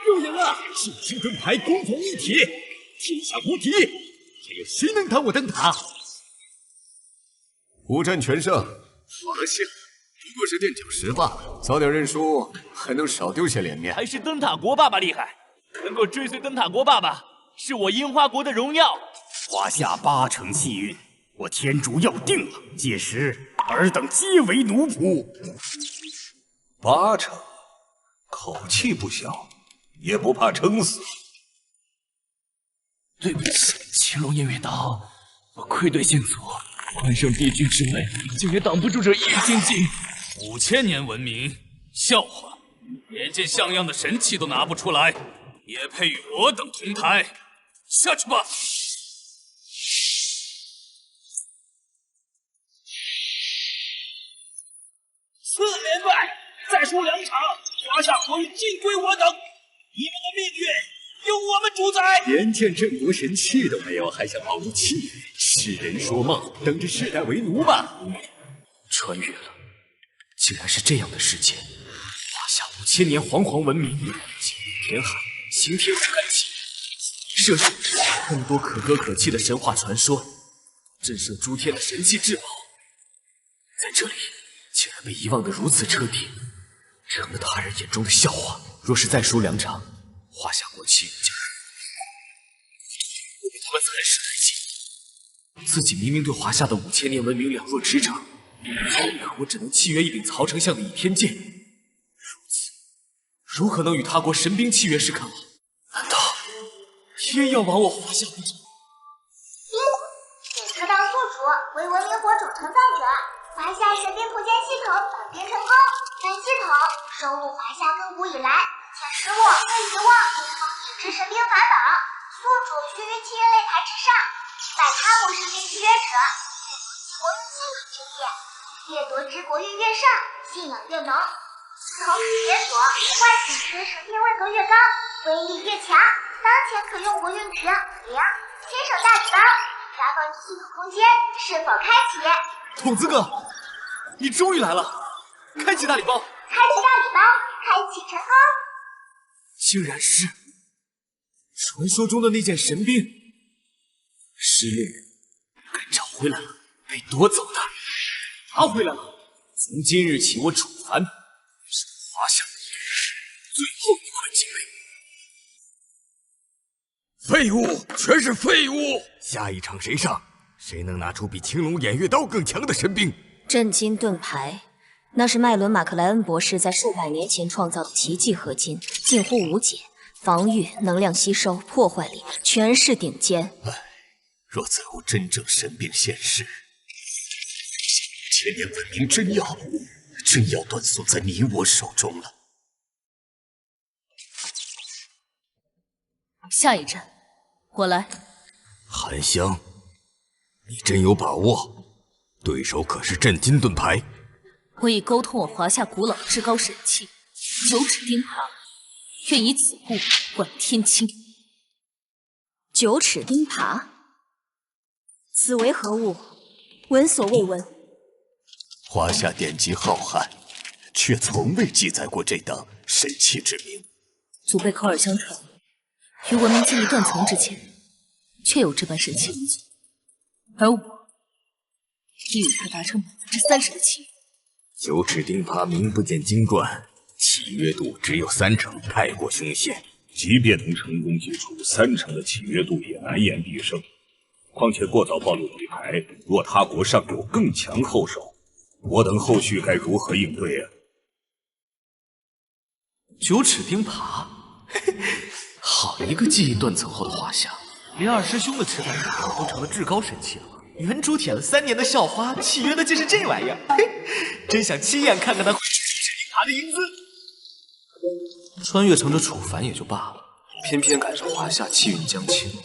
有人啊！金青盾牌攻防一体，天下无敌，还有谁能挡我灯塔？无战全胜，可惜了，不过是垫脚石罢了。早点认输，还能少丢些脸面。还是灯塔国爸爸厉害，能够追随灯塔国爸爸，是我樱花国的荣耀。华夏8成气运，我天主要定了，届时尔等皆为奴仆。8成，口气不小，也不怕撑死。对不起，青龙偃月岛，我愧对先祖，关圣帝君之位，竟也挡不住这一日精进。5000年文明，笑话，连件像样的神器都拿不出来，也配与我等同台？下去吧。4连败，再输2场，华夏国运尽归我等。你们的命运由我们主宰。连件镇国神器都没有，还想保住气运？痴人说梦，等着世代为奴吧！穿越了，竟然是这样的世界。华夏5000年煌煌文明，金玉填海，刑天不干气，摄取更多可歌可泣的神话传说，震慑诸天的神器至宝，在这里竟然被遗忘得如此彻底，成了他人眼中的笑话。若是再输2场，华夏国气运将会被他们蚕食殆尽。自己明明对华夏的5000年文明了若指掌，为何我只能契约一柄曹丞相的倚天剑？如此，如何能与他国神兵契约时看好？难道天要亡我华夏不成？给特当宿主为文明火种承载者，华夏神兵谱间系统绑定成功。本系统收录华夏亘古以来前10我被遗忘并封印之神兵法宝，宿主须于契约擂台之上，拜他国神兵契约者，阅读其国运气运之意，越夺之国运越上，信仰越浓。系统可解锁外显示神兵位格越高，威力越强。当前可用国运值0，亲手大礼包，查访系统空间是否开启。筒子哥，你终于来了！开启大礼包，开启大礼包，开启成功。竟然是传说中的那件神兵，失恋该找回来了，被夺走的拿回来了。从今日起，我楚凡是华夏最后一块敬畏。废物，全是废物！下一场谁上？谁能拿出比青龙偃月刀更强的神兵？震金盾牌，那是麦伦·马克莱恩博士在数百年前创造的奇迹合金，近乎无解，防御、能量吸收、破坏力全是顶尖。唉，若再无真正神兵现世，5000年文明真要断送在你我手中了。下一站，我来。韩香，你真有把握？对手可是震金盾牌。我已沟通我华夏古老至高神器9齿钉耙，愿以此物管天清。9齿钉耙，此为何物？闻所未闻。华夏典籍浩瀚，却从未记载过这等神器之名。祖辈口耳相传，于文明建立断层之前，确有这般神器无存，而我亦与他达成30%的契约。9齿钉耙名不见经传，契约度只有3成，太过凶险。即便能成功解除3成的契约度，也难言必胜。况且过早暴露底牌，若他国尚有更强后手，我等后续该如何应对啊？9齿钉耙，好一个记忆断层后的华夏，连二师兄的赤胆塔都成了至高神器了。原主舔了3年的校花，契约的竟是这玩意儿，真想亲眼看看他9齿钉耙的英姿。穿越成这楚凡也就罢了，偏偏赶上华夏气运将倾，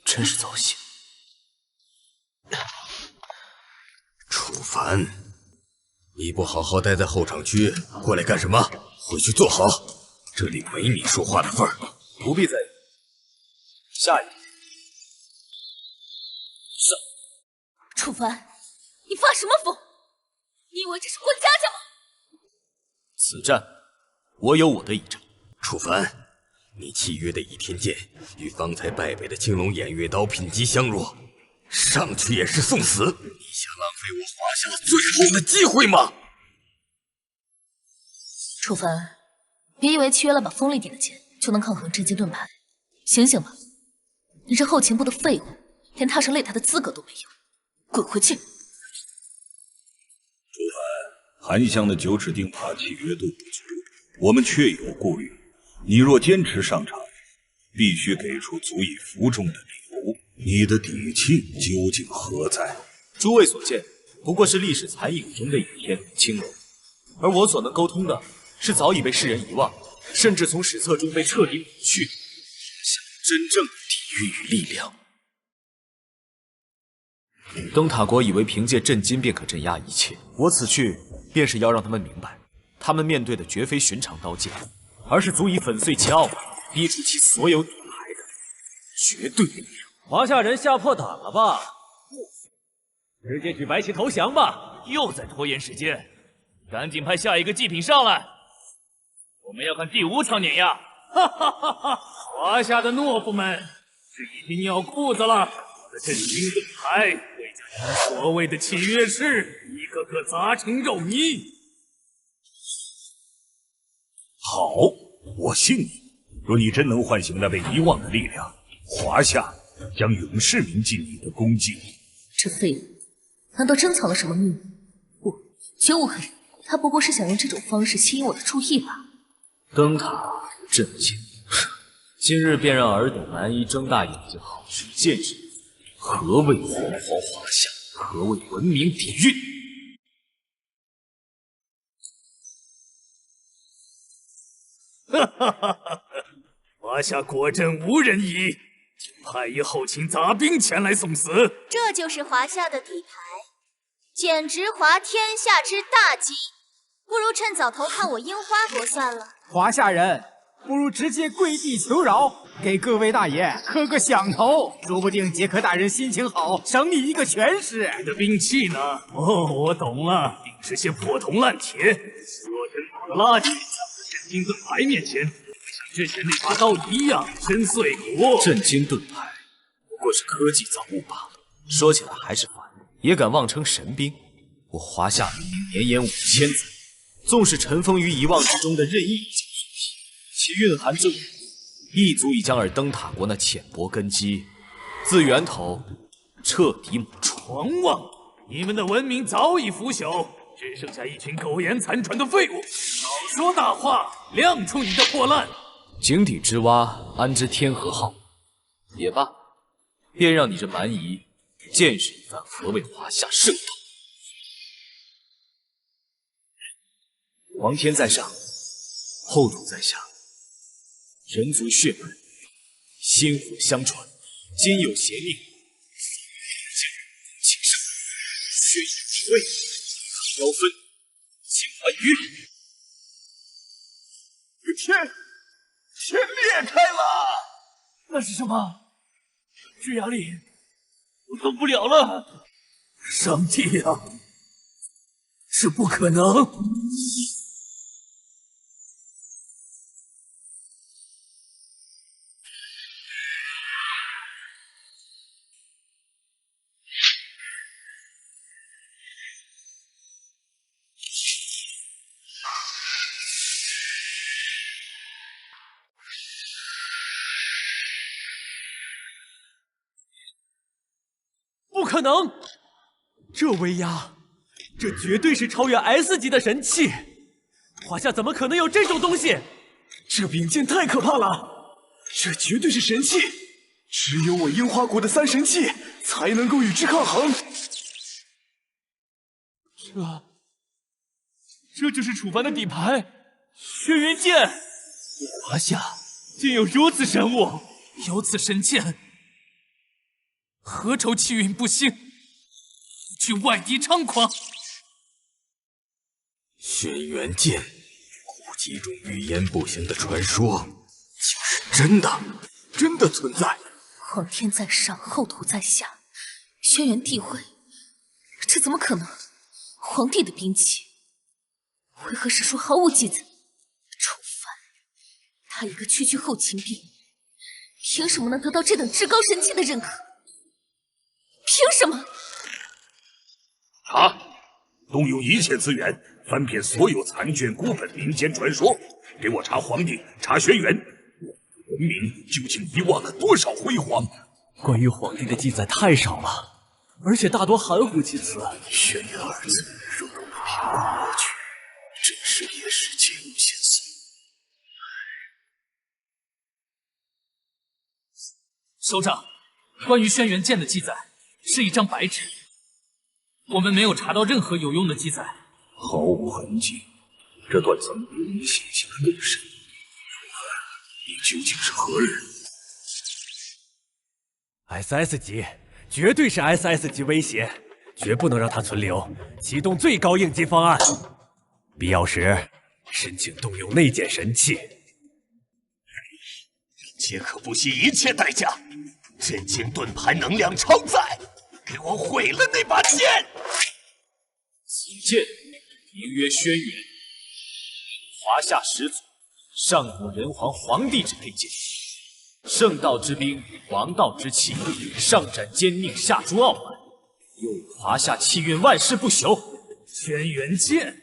真是糟心。楚凡，你不好好待在候场区，过来干什么？回去坐好，这里没你说话的份儿。不必在意。下一个。楚凡，你发什么疯？你以为这是过家家吗？此战，我有我的倚仗。楚凡，你契约的倚天剑与方才败北的青龙偃月刀品级相若，上去也是送死。你想浪费我华夏最后的机会吗？楚凡，别以为契约了把锋利点的剑就能抗衡震惊盾牌，醒醒吧！你这后勤部的废物，连踏上擂台的资格都没有，滚回去！楚凡，韩香的9齿钉耙契约度不足，我们确有顾虑。你若坚持上场，必须给出足以服众的理由。你的底气究竟何在？诸位所见，不过是历史残影中的倚天青龙，而我所能沟通的，是早已被世人遗忘，甚至从史册中被彻底抹去，真正的底蕴与力量。灯塔国以为凭借震惊便可镇压一切，我此去便是要让他们明白，他们面对的绝非寻常刀剑，而是足以粉碎其傲慢、逼出其所有底牌的绝对力量。华夏人吓破胆了吧？直接举白旗投降吧！又在拖延时间，赶紧派下一个祭品上来，我们要看第5场碾压！哈哈哈哈！华夏的懦夫们是已经尿裤子了！我的震惊盾牌会将你们所谓的契约式一个个砸成肉泥！好，我信你。若你真能唤醒那被遗忘的力量，华夏将永世铭记你的功绩。这废物，难道珍藏了什么秘密？不，绝无可能。他不过是想用这种方式吸引我的注意吧。灯塔震惊，今日便让尔等难以睁大眼睛好生见识，何谓煌煌华夏，何谓文明底蕴。哈哈哈哈！华夏果真无人疑，就派一后勤杂兵前来送死。这就是华夏的底牌，简直滑天下之大稽。不如趁早投靠我樱花国算了。华夏人，不如直接跪地求饶，给各位大爷磕个响头，说不定杰克大人心情好，赏你一个全尸。你的兵器呢？哦，我懂了，定是些破铜烂铁。若珍宝的垃圾，在我的震惊盾牌面前，会像之前那把刀一样深邃骨。震惊盾牌不过是科技造物罢了，说起来还是烦，也敢妄称神兵。我华夏绵延5000载，纵使尘封于遗忘之中的任意一件作品，其蕴含之武，亦足以将尔灯塔国那浅薄根基自源头彻底抹除。狂妄！你们的文明早已腐朽，只剩下一群苟延残喘的废物。少说大话，亮出你的破烂！井底之蛙，安知天河浩？也罢，便让你这蛮夷见识一番何谓华夏圣道。皇天在上，后土在下，人族血脉，薪火相传。今有邪命，将情圣，血雨之位，妖分，清还于天裂开了！那是什么？巨压力，我动不了了！上帝啊，这不可能！不可能！这威压，这绝对是超越 S 级的神器！华夏怎么可能有这种东西？这柄剑太可怕了，这绝对是神器，只有我樱花国的3神器才能够与之抗衡。这就是楚凡的底牌，轩辕剑。华夏竟有如此神物，有此神剑。何愁气运不兴，去外敌猖狂？轩辕剑，古籍中语言不详的传说，就是真的，真的存在。皇天在上，后土在下，轩辕地位，这怎么可能？皇帝的兵器，为何史书毫无记载？楚凡，他一个区区后勤兵，凭什么能得到这等至高神器的认可？凭什么？查，动用一切资源，翻遍所有残卷、古本、民间传说，给我查皇帝，查轩辕。文明究竟遗忘了多少辉煌？关于皇帝的记载太少了，而且大多含糊其辞。轩辕二字，若能不凭空过去，真是也是皆无先思。首长，关于轩辕剑的记载是一张白纸，我们没有查到任何有用的记载，毫无痕迹。这断层比你想象的更深。你究竟是何人 ？SS 级，绝对是 SS 级威胁，绝不能让他存留。启动最高应急方案，必要时申请动用内建神器。杰克不惜一切代价，震惊盾牌能量超载，给我毁了那把剑！此剑名曰轩辕，华夏始祖上古人皇皇帝之佩剑，圣道之兵，王道之器，上斩奸佞，下诛傲慢，又与华夏气运万世不朽。轩辕剑，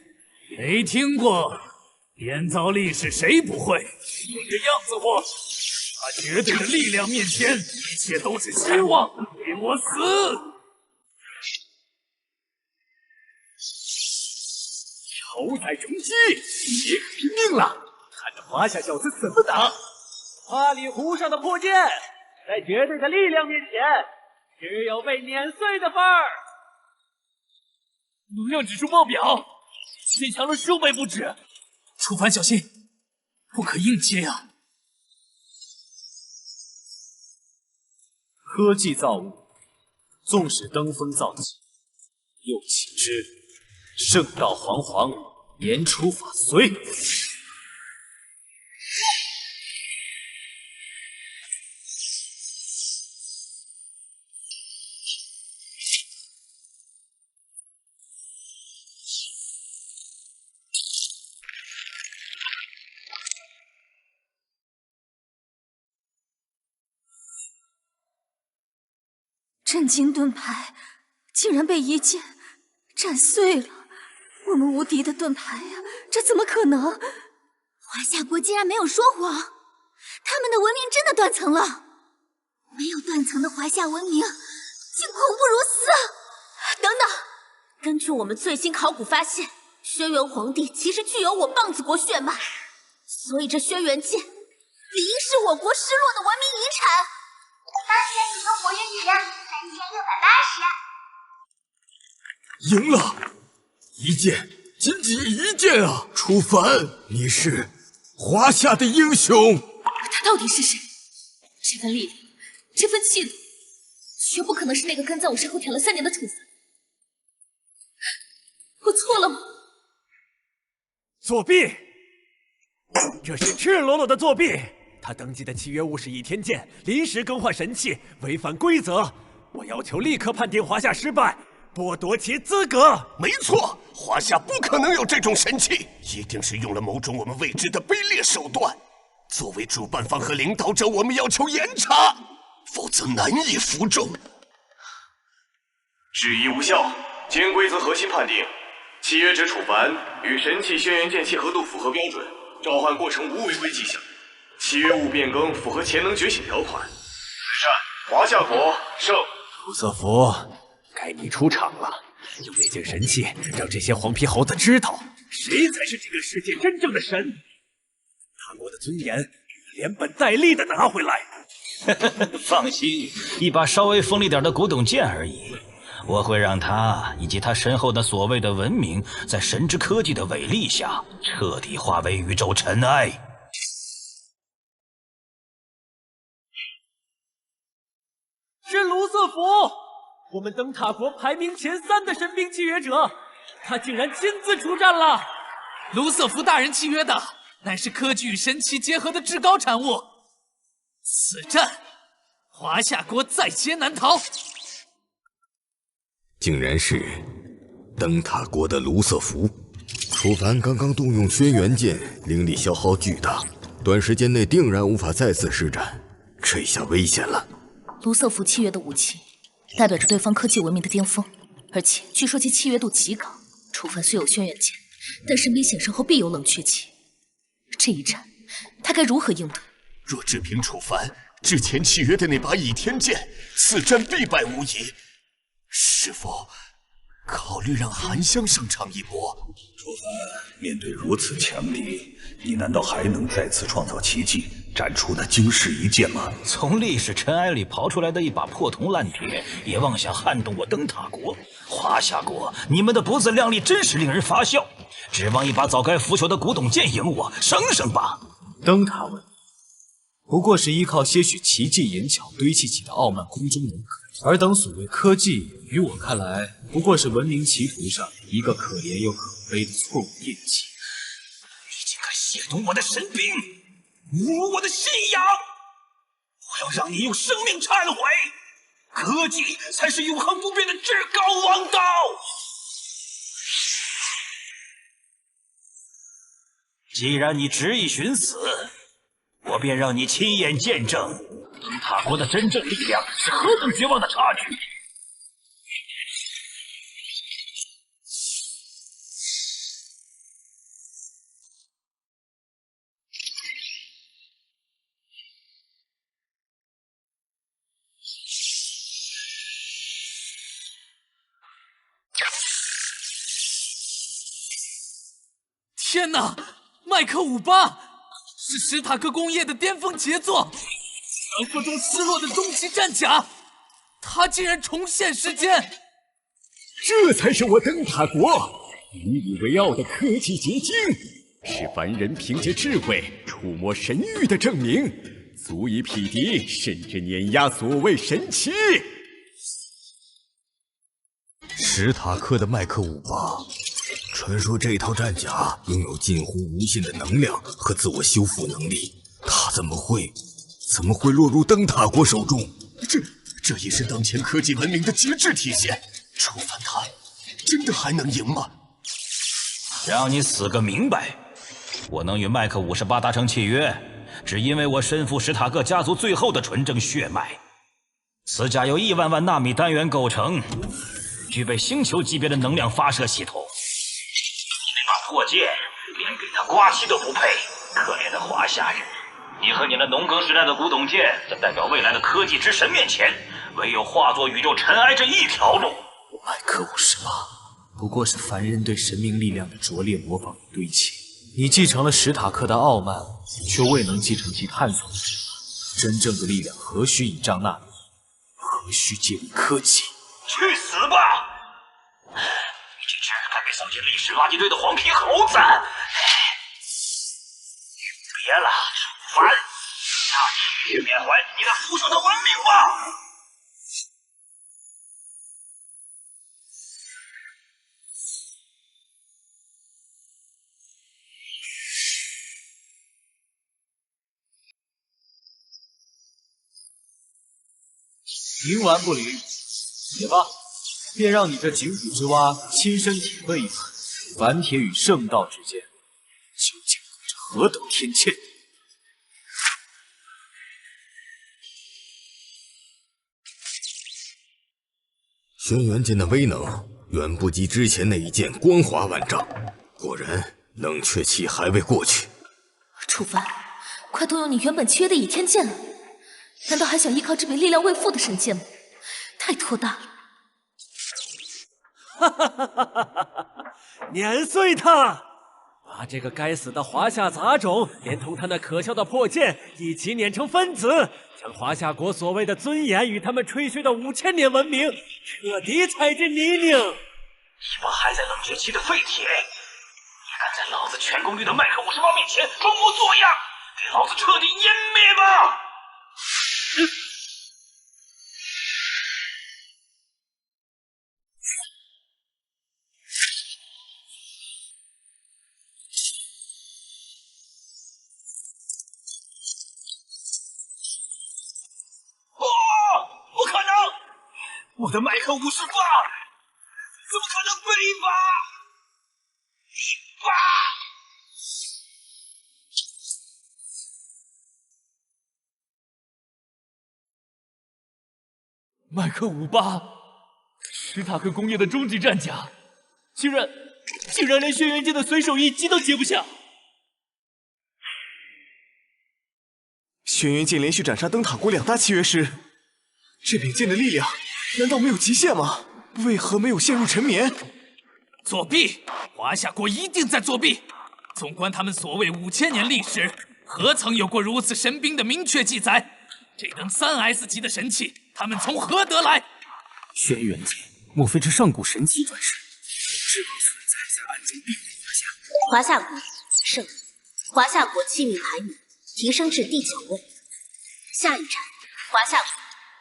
没听过？编造历史谁不会？你这样子货，他绝对的力量面前，一切都是虚妄，给我死！仇在中击，杰克拼命了，看着华夏小子怎么打！花里胡哨的破剑，在绝对的力量面前，只有被碾碎的份儿。能量指数爆表，变强了数倍不止。楚凡小心，不可硬接啊！科技造物，纵使登峰造极，又岂知圣道煌煌，言出法随。震惊盾牌竟然被一剑斩碎了，我们无敌的盾牌呀，这怎么可能？华夏国竟然没有说谎，他们的文明真的断层了。没有断层的华夏文明，竟恐怖如斯！等等，根据我们最新考古发现，轩辕皇帝其实具有我棒子国血脉，所以这轩辕剑理应是我国失落的文明遗产。当前启动国运值3680。赢了！一剑，仅仅一剑啊！楚凡，你是华夏的英雄。他到底是谁？这份力量，这份气度，绝不可能是那个跟在我身后舔了3年的楚凡。我错了吗？作弊！这是赤裸裸的作弊！他登记的契约物是倚天剑，临时更换神器，违反规则。我要求立刻判定华夏失败，剥夺其资格。没错，华夏不可能有这种神器，一定是用了某种我们未知的卑劣手段。作为主办方和领导者，我们要求严查，否则难以服众。质疑无效，监规则核心判定，契约者楚凡与神器轩辕剑契合度符合标准，召唤过程无违规迹象。契约物变更符合潜能觉醒条款。善，华夏国胜。卢瑟福，该你出场了。用那件神器，让这些黄皮猴子知道，谁才是这个世界真正的神。大国的尊严，连本带利的拿回来。放心，一把稍微锋利点的古董剑而已。我会让他以及他身后的所谓的文明，在神之科技的伟力下，彻底化为宇宙尘埃。是卢瑟福，我们灯塔国排名前3的神兵契约者，他竟然亲自出战了。卢瑟福大人契约的，乃是科技与神奇结合的至高产物。此战，华夏国在劫难逃。竟然是灯塔国的卢瑟福。楚凡刚刚动用轩辕剑，灵力消耗巨大，短时间内定然无法再次施展，这下危险了。卢瑟福契约的武器，代表着对方科技文明的巅峰，而且据说其契约度极高。楚凡虽有轩辕剑，但神兵显圣后必有冷却期。这一战，他该如何应对？若只凭楚凡之前契约的那把倚天剑，此战必败无疑。是否考虑让韩香上场一波？楚凡，面对如此强敌，你难道还能再次创造奇迹，展出那惊世一剑吗？从历史尘埃里刨出来的一把破铜烂铁，也妄想撼动我灯塔国、华夏国？你们的不自量力真是令人发笑！指望一把早该腐朽的古董剑赢我，省省吧！灯塔文明不过是依靠些许奇技淫巧堆砌起的傲慢空中门客，而等所谓科技，于我看来不过是文明歧途上一个可怜又可悲的错误印记。你竟敢亵渎我的神兵，侮辱我的信仰！我要让你用生命忏悔！科技才是永恒不变的至高王道！既然你执意寻死，我便让你亲眼见证灯塔国的真正力量是何等绝望的差距！天哪，麦克58是史塔克工业的巅峰杰作，传说中失落的终极战甲，它竟然重现世间！这才是我灯塔国引以为傲的科技结晶，是凡人凭借智慧触摸神域的证明，足以匹敌甚至碾压所谓神奇。史塔克的麦克58，传说这套战甲拥有近乎无限的能量和自我修复能力，他怎么会落入灯塔国手中？这也是当前科技文明的极致体现。楚凡他真的还能赢吗？让你死个明白！我能与麦克58达成契约，只因为我身负史塔克家族最后的纯正血脉。此甲由1万万纳米单元构成，具备星球级别的能量发射系统。那把破剑连给他刮漆都不配，可怜的华夏人！你和你那农耕时代的古董剑，在代表未来的科技之神面前，唯有化作宇宙尘埃这一条路。麦克58不过是凡人对神明力量的拙劣模仿与堆砌。你继承了史塔克的傲慢，却未能继承其探索的智慧。真正的力量何须倚仗纳米，何须借力科技？去死吧！你这只该被扫进历史垃圾堆的黄皮猴子！别了，楚凡，让你去缅怀你那腐朽的文明吧！冥顽不灵，也罢，便让你这井底之蛙亲身体会一番凡铁与圣道之间究竟隔着何等天堑。轩辕剑的威能远不及之前那一剑光华万丈，果然冷却期还未过去。楚凡，快动用你原本契约的倚天剑了！难道还想依靠这柄力量未复的神剑吗？太拖大了！哈哈哈哈哈哈！碾碎他！把这个该死的华夏杂种，连同他那可笑的破剑一起碾成分子，将华夏国所谓的尊严与他们吹嘘的5000年文明彻底踩进泥泞！一把还在冷却期的废铁，你敢在老子全功率的麦克58面前装模作样，给老子彻底湮灭吧！不可能！我的麦克58怎么可能被拔？麦克58，史塔克工业的终极战甲，竟然连轩辕剑的随手一击都接不下。轩辕剑连续斩杀灯塔国2大契约师，这柄剑的力量难道没有极限吗？为何没有陷入沉眠？作弊！华夏国一定在作弊。纵观他们所谓5000年历史，何曾有过如此神兵的明确记载？这等3S 级的神器，他们从何得来？轩辕剑，莫非是上古神器转世？是否存在在暗中庇护华夏？华夏国胜，华夏国器皿排名提升至第9位。下一场，华夏国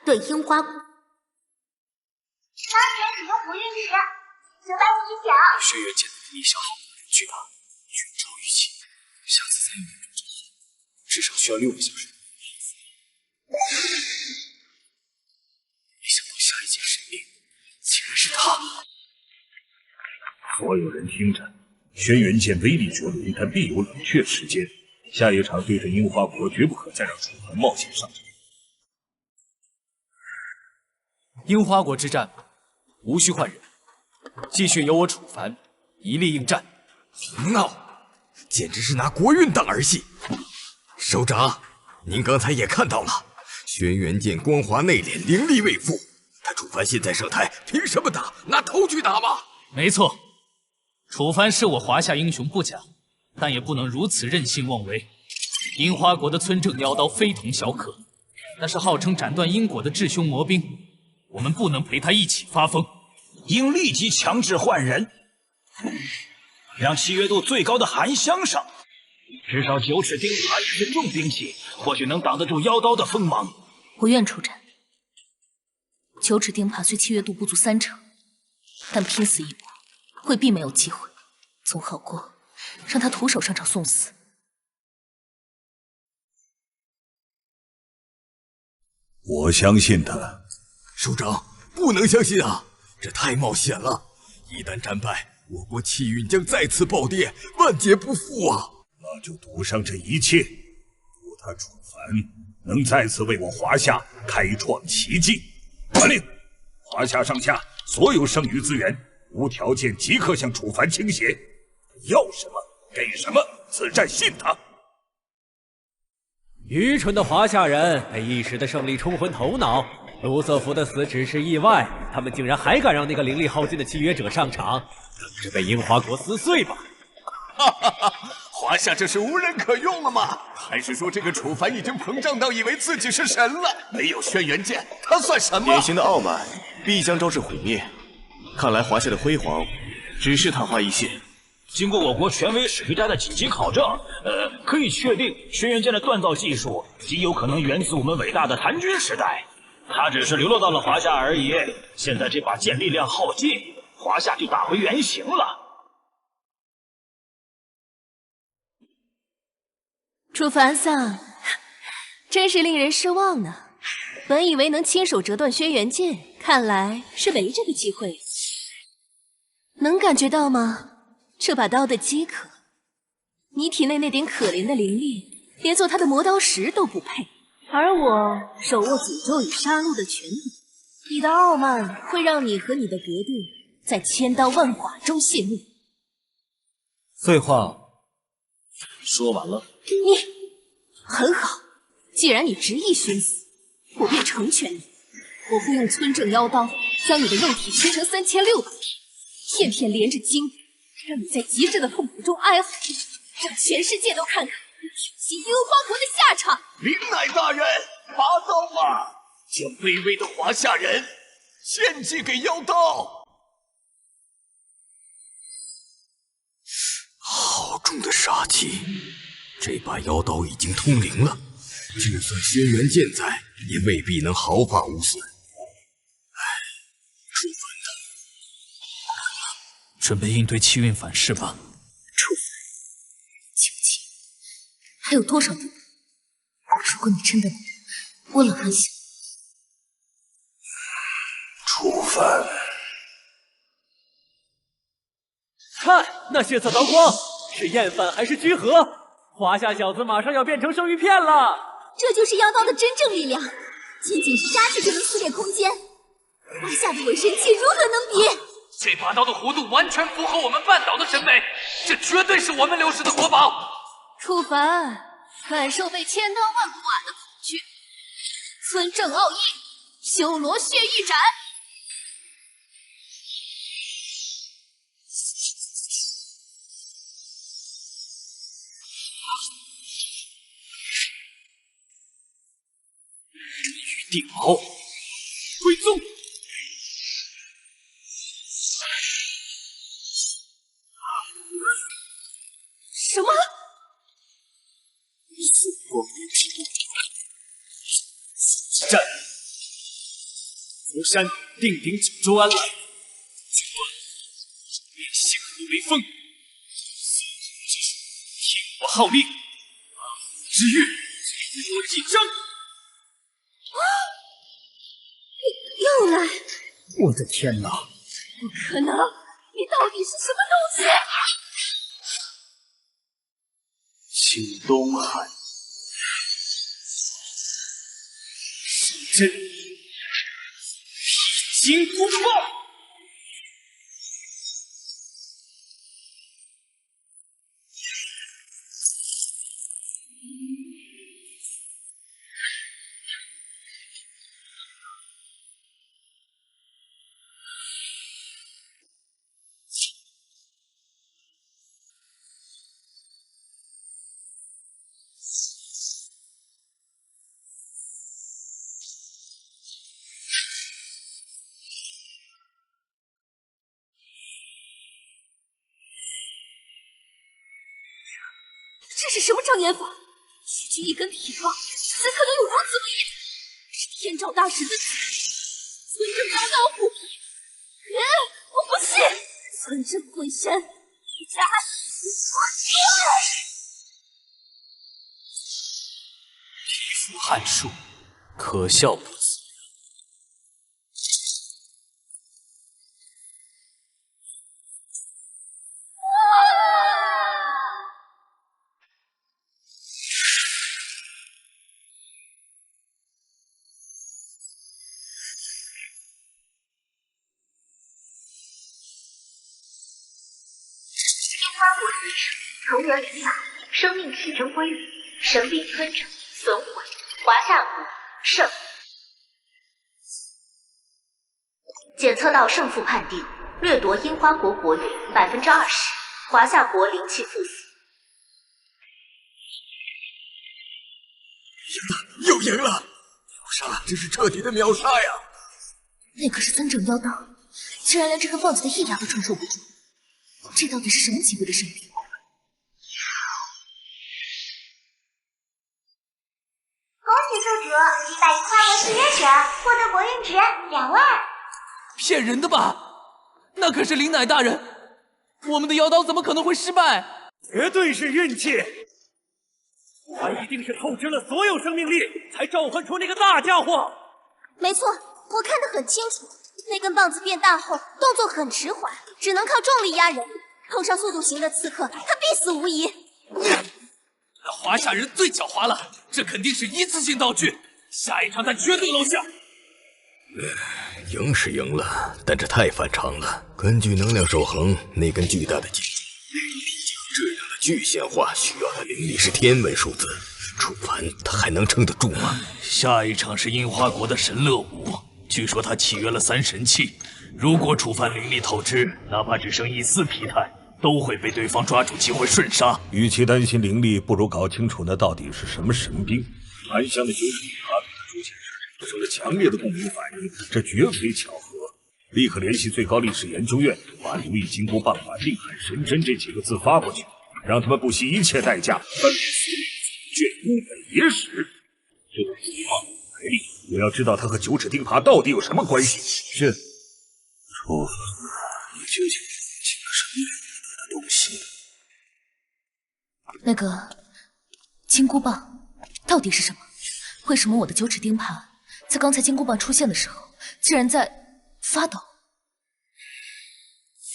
对樱花国。当前使用不运时，请把你小。轩辕剑的能力消耗巨大，远超预期。下次再用这种阵法，至少需要6个小时。没想到下一件神兵竟然是他。所有人听着，轩辕剑威力绝伦，但必有冷却时间。下一场对阵樱花国，绝不可再让楚凡冒险上场。樱花国之战，无需换人，继续由我楚凡一力应战。胡闹，简直是拿国运当儿戏。首长，您刚才也看到了，轩辕剑光华内敛，灵力未复。他楚凡现在上台，凭什么打？拿头去打吗？没错，楚凡是我华夏英雄不假，但也不能如此任性妄为。樱花国的村正妖刀非同小可，那是号称斩断因果的至凶魔兵，我们不能陪他一起发疯，应立即强制换人，让契约度最高的韩香上。至少9尺钉耙也是重兵器，或许能挡得住妖刀的锋芒。不愿出战。9尺钉耙虽契约度不足30%，但拼死一搏，未必没有机会。总好过让他徒手上场送死。我相信他。首长，不能相信啊！这太冒险了，一旦战败，我国气运将再次暴跌，万劫不复啊！那就赌上这一切，赌他楚凡能再次为我华夏开创奇迹。传令，华夏上下所有剩余资源，无条件即刻向楚凡倾斜，要什么给什么，此战信他。愚蠢的华夏人被一时的胜利冲昏头脑，卢瑟福的死只是意外，他们竟然还敢让那个灵力耗尽的契约者上场，等着被樱花国撕碎吧！哈哈哈！华夏这是无人可用了吗？还是说这个楚凡已经膨胀到以为自己是神了？没有轩辕剑，他算什么？典型的傲慢必将招致毁灭。看来华夏的辉煌只是昙花一现。经过我国权威史学家的紧急考证，可以确定轩辕剑的锻造技术极有可能源自我们伟大的谭军时代。它只是流落到了华夏而已。现在这把剑力量耗尽，华夏就打回原形了。楚凡桑，真是令人失望呢。本以为能亲手折断轩辕剑，看来是没这个机会。能感觉到吗？这把刀的饥渴，你体内那点可怜的灵力，连做他的磨刀石都不配。而我手握诅咒与杀戮的权利，你的傲慢会让你和你的格斗在千刀万剐中谢幕。废话说完了。你很好，既然你执意寻死，我便成全你。我会用村正妖刀将你的肉体切成3600片，片片连着筋骨，让你在极致的痛苦中哀嚎，让全世界都看看你挑衅樱花国的下场。灵乃大人，拔刀吧，将卑微的华夏人献祭给妖刀。好重的杀气，这把妖刀已经通灵了，就算轩辕剑在，也未必能毫发无损。楚凡准备应对气运反噬吧。楚凡，究竟还有多少步？如果你真的能，我冷寒想。楚凡，看那血色刀光，是厌烦还是居合？华夏小子马上要变成生鱼片了！这就是妖刀的真正力量，仅仅是杀气就能撕裂空间，华夏的伪神器如何能比？这把刀的弧度完全符合我们半岛的审美，这绝对是我们流失的国宝。楚凡，感受被千刀万剐的恐惧。村正奥义，修罗血玉斩。地狱地牢，归宗。什么？光明之战，福山定鼎九州安来，决断灭星河为锋，听我号令，之月，最多一张。又来！我的天哪！不可能！你到底是什么东西？清东汉，神阵，披荆孤豹。这是什么障眼法？区区一根铁棒，怎可能有如此威力？是天照大神的旨意，村正刀刀虎皮。我不信！村正鬼神，一家匹夫撼树，可笑不自然。重原灵法，生命气成归零，神兵村长损毁，华夏国胜。检测到胜负判定，掠夺樱花国国力20%，华夏国灵气赴死。又赢了！秒杀，这是彻底的秒杀呀！那可是三整妖刀，竟然连这根棒子的一压都承受不住，这到底是什么级别的神兵？恭喜宿主击败樱花国契约者，获得国运值2万。骗人的吧？那可是林乃大人，我们的妖刀怎么可能会失败？绝对是运气！他一定是透支了所有生命力，才召唤出那个大家伙。没错，我看得很清楚，那根棒子变大后动作很迟缓，只能靠重力压人。碰上速度型的刺客，他必死无疑。那华夏人最狡猾了，这肯定是一次性道具，下一场他绝对露馅。赢是赢了，但这太反常了。根据能量守恒，那根巨大的金柱，毕竟这样的具象化需要的灵力是天文数字。楚凡他还能撑得住吗？下一场是樱花国的神乐舞，据说他契约了3神器，如果楚凡灵力透支，哪怕只剩一丝疲态，都会被对方抓住机会瞬杀。与其担心灵力，不如搞清楚那到底是什么神兵。韩香的九齿钉耙出现时产生了强烈的共鸣反应，这绝非巧合。立刻联系最高历史研究院，把“留意金箍棒”把“定海神针”这几个字发过去，让他们不惜一切代价翻遍所有卷屋本野史。这个情况，海莉，我要知道他和九齿钉耙到底有什么关系。是。楚凡，你究竟请了什么了不得的东西？那个金箍棒到底是什么？为什么我的九齿钉耙在刚才金箍棒出现的时候，竟然在发抖？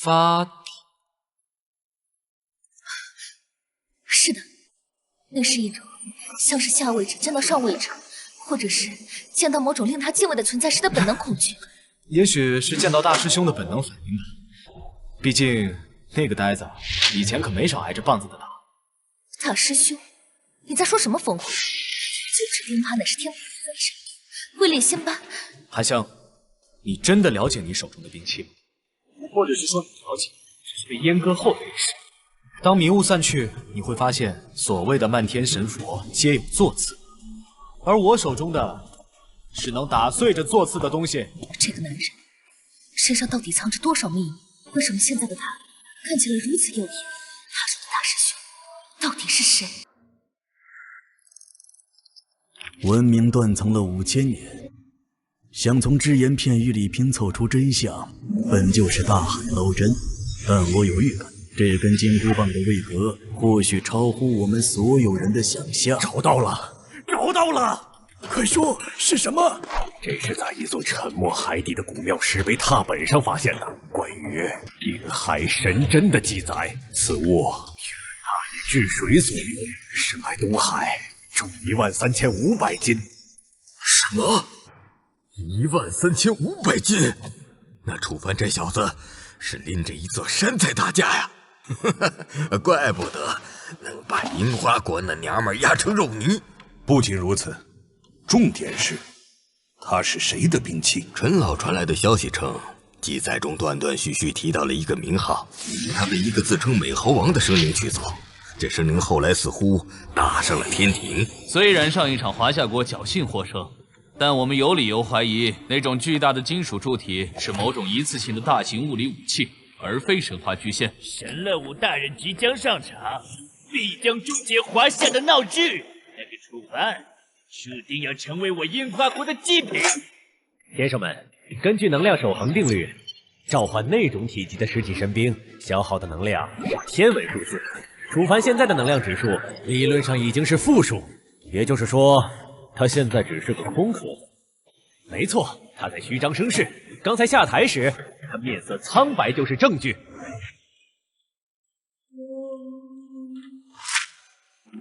发抖？是的，那是一种像是下位者见到上位者，或者是见到某种令他敬畏的存在时的本能恐惧。也许是见到大师兄的本能反应吧。毕竟那个呆子以前可没少挨着棒子的打。大师兄，你在说什么疯话？九齿钉耙乃是天府三神兵，位列仙班。韩香，你真的了解你手中的兵器吗？或者是说你了解，只是被阉割后的历史。当迷雾散去，你会发现所谓的漫天神佛皆有座次，而我手中的是能打碎这座次的东西。这个男人身上到底藏着多少秘密？为什么现在的他看起来如此耀眼？他说的大师兄到底是谁？文明断层了5000年，想从只言片语里拼凑出真相，本就是大海捞针。但我有预感，这根金箍棒的位格或许超乎我们所有人的想象。找到了，找到了！快说是什么？这是在一座沉没海底的古庙石碑拓本上发现的，关于定海神针的记载。此物大禹治水所用，深埋东海，重13500斤。什么？13500斤？那楚帆这小子是拎着一座山在打架呀！怪不得能把樱花国那娘们压成肉泥。不仅如此，重点是，它是谁的兵器？陈老传来的消息称，记载中断断续续提到了一个名号，以他的一个自称美猴王的生灵去做。这生灵后来似乎打上了天庭。虽然上一场华夏国侥幸获胜，但我们有理由怀疑，那种巨大的金属柱体是某种一次性的大型物理武器，而非神话巨献。神乐武大人即将上场，必将终结华夏的闹剧。那个楚帆注定要成为我樱花国的祭品。先生们，根据能量守恒定律，召唤那种体积的实体神兵消耗的能量是天文数字。楚帆现在的能量指数理论上已经是负数，也就是说，他现在只是个空壳子。没错，他在虚张声势。刚才下台时，他面色苍白就是证据。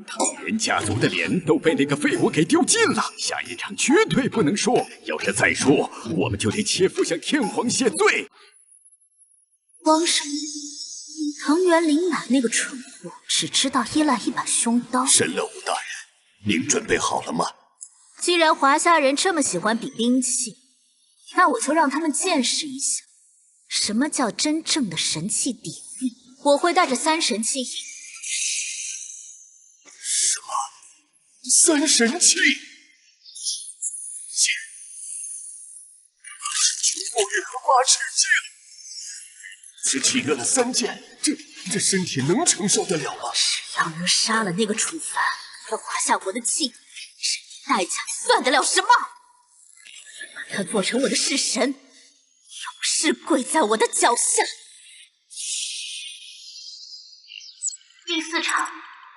唐人家族的脸都被那个废物给丢尽了，下一场绝对不能说。要是再说，我们就得切腹向天皇谢罪。王上，藤原绫乃那个蠢货只知道依赖一把凶刀。神乐武大人，您准备好了吗？既然华夏人这么喜欢比兵器，那我就让他们见识一下什么叫真正的神器鼎立。我会带着3神器。什么？3神器？九凤玉和8尺剑，只契约了3件，这身体能承受得了吗？只要能杀了那个楚帆，这华夏国的气，身体代价算得了什么？把他做成我的式神，永世跪在我的脚下。第4场，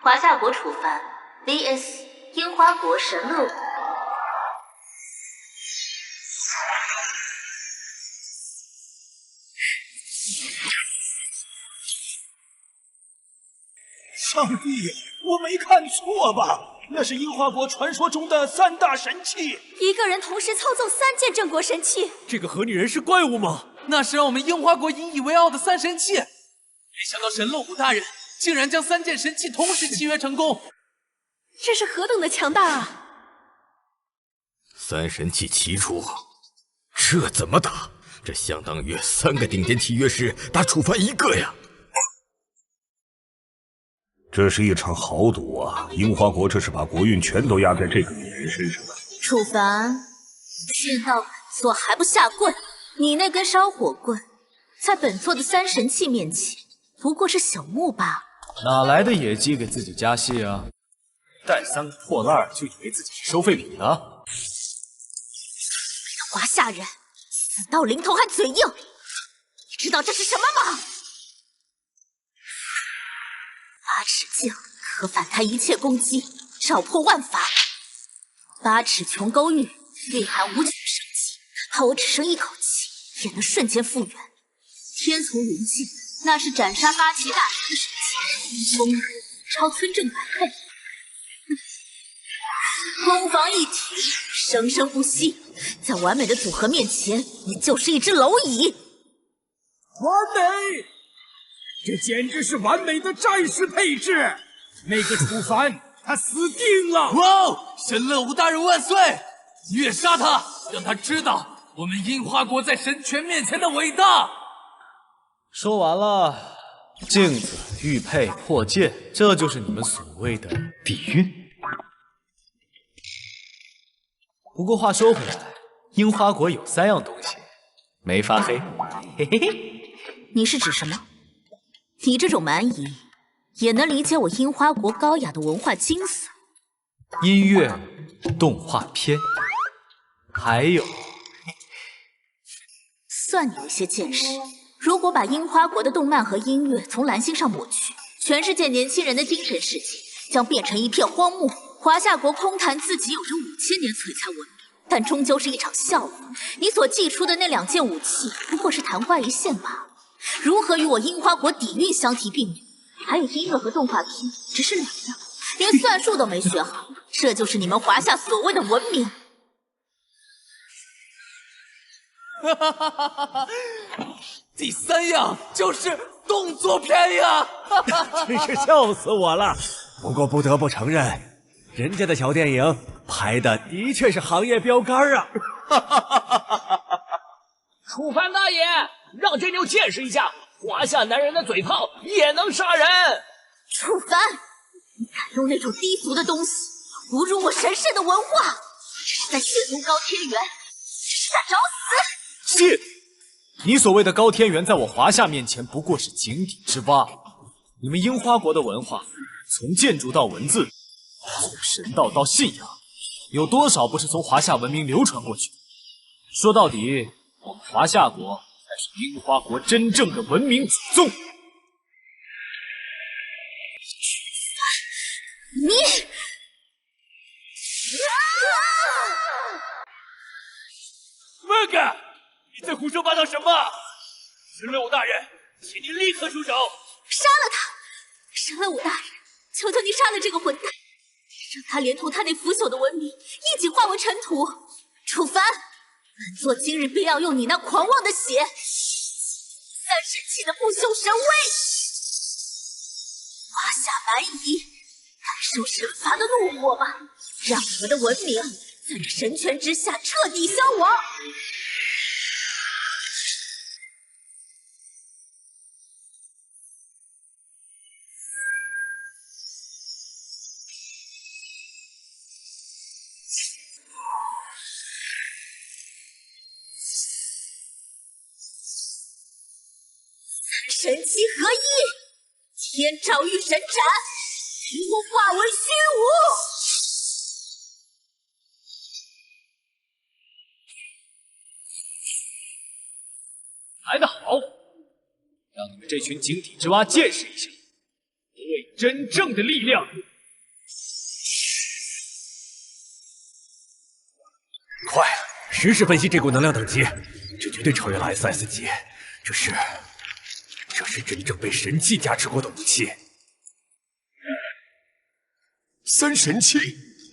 华夏国楚帆 vs 樱花国神乐武。上帝，我没看错吧？那是樱花国传说中的3大神器。一个人同时操纵3件镇国神器，这个河女人是怪物吗？那是让我们樱花国引以为傲的3神器。没想到神乐武大人竟然将3件神器同时契约成功，这是何等的强大啊！3神器齐出，这怎么打？这相当于3个顶尖契约师打楚帆1个呀！这是一场豪赌啊！樱花国这是把国运全都压在这个女人身上了。楚帆，剑道本座还不下跪？你那根烧火棍，在本座的3神器面前，不过是小木罢了。哪来的野鸡给自己加戏啊？带3个破烂就以为自己是收废品了？华夏人死到临头还嘴硬，你知道这是什么吗？8尺剑可反弹一切攻击，照破万法。8尺琼勾玉蕴含无穷生机，怕我只剩一口气，也能瞬间复原。天丛云剑那是斩杀8岐大神的神器，锋刃超村正百倍。攻防一体，生生不息，在完美的组合面前，你就是一只蝼蚁。完美！这简直是完美的战士配置。那个楚凡，他死定了！哇哦！神乐武大人万岁！虐杀他，让他知道我们樱花国在神权面前的伟大。说完了，镜子、玉佩、破剑，这就是你们所谓的底蕴。不过话说回来，樱花国有3样东西没发黑，嘿嘿嘿。你是指什么？你这种蛮夷也能理解我樱花国高雅的文化精髓？音乐、动画片，还有，算你有些见识。如果把樱花国的动漫和音乐从蓝星上抹去，全世界年轻人的精神世界将变成一片荒漠。华夏国空谈自己有着5000年璀璨文明，但终究是一场笑话。你所祭出的那2件武器不过是昙花一现罢了，如何与我樱花国底蕴相提并论？还有音乐和动画片，只是2样，连算术都没学好，这就是你们华夏所谓的文明。第3样就是动作片呀！真是笑死我了。不过不得不承认，人家的小电影拍的的确是行业标杆啊！楚凡大爷，让这妞见识一下华夏男人的嘴炮也能杀人！楚凡，你敢用那种低俗的东西侮辱我神圣的文化，这是在亵渎高天元，这是在找死！亵渎！你所谓的高天元，在我华夏面前不过是井底之蛙。你们樱花国的文化，从建筑到文字，从神道到信仰，有多少不是从华夏文明流传过去的？说到底，我们华夏国才是樱花国真正的文明祖宗。你，问个，你在胡说八道什么？神乐武大人，请您立刻出手，杀了他！神乐武大人，求求你杀了这个混蛋，让他连同他那腐朽的文明一起化为尘土！楚凡，本座今日便要用你那狂妄的血，3神器的不朽神威！华夏蛮夷，感受神罚的怒火吧，让你们的文明在这神权之下彻底消亡！神奇合一，天照御神斩，令我化为虚无。来得好，让你们这群井底之蛙见识一下何谓真正的力量。快，实时分析这股能量等级，这绝对超越了 SS 级，这是真正被神器加持过的武器。3神器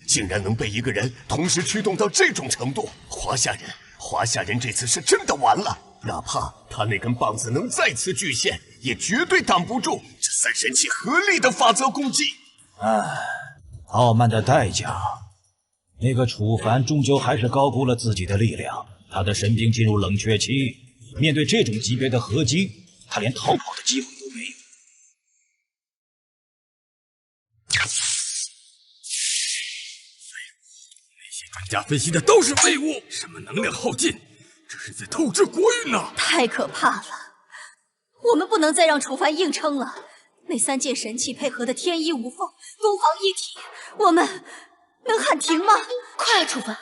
竟然能被一个人同时驱动到这种程度，华夏人这次是真的完了。哪怕他那根棒子能再次具现，也绝对挡不住这3神器合力的法则攻击。傲慢的代价。那个楚凡终究还是高估了自己的力量，他的神兵进入冷却期，面对这种级别的合击，他连逃跑的机会都没有。那些专家分析的都是废物，什么能量耗尽，这是在透支国运呐！太可怕了，我们不能再让楚凡硬撑了。那3件神器配合的天衣无缝，攻防一体，我们能喊停吗？快啊，楚凡，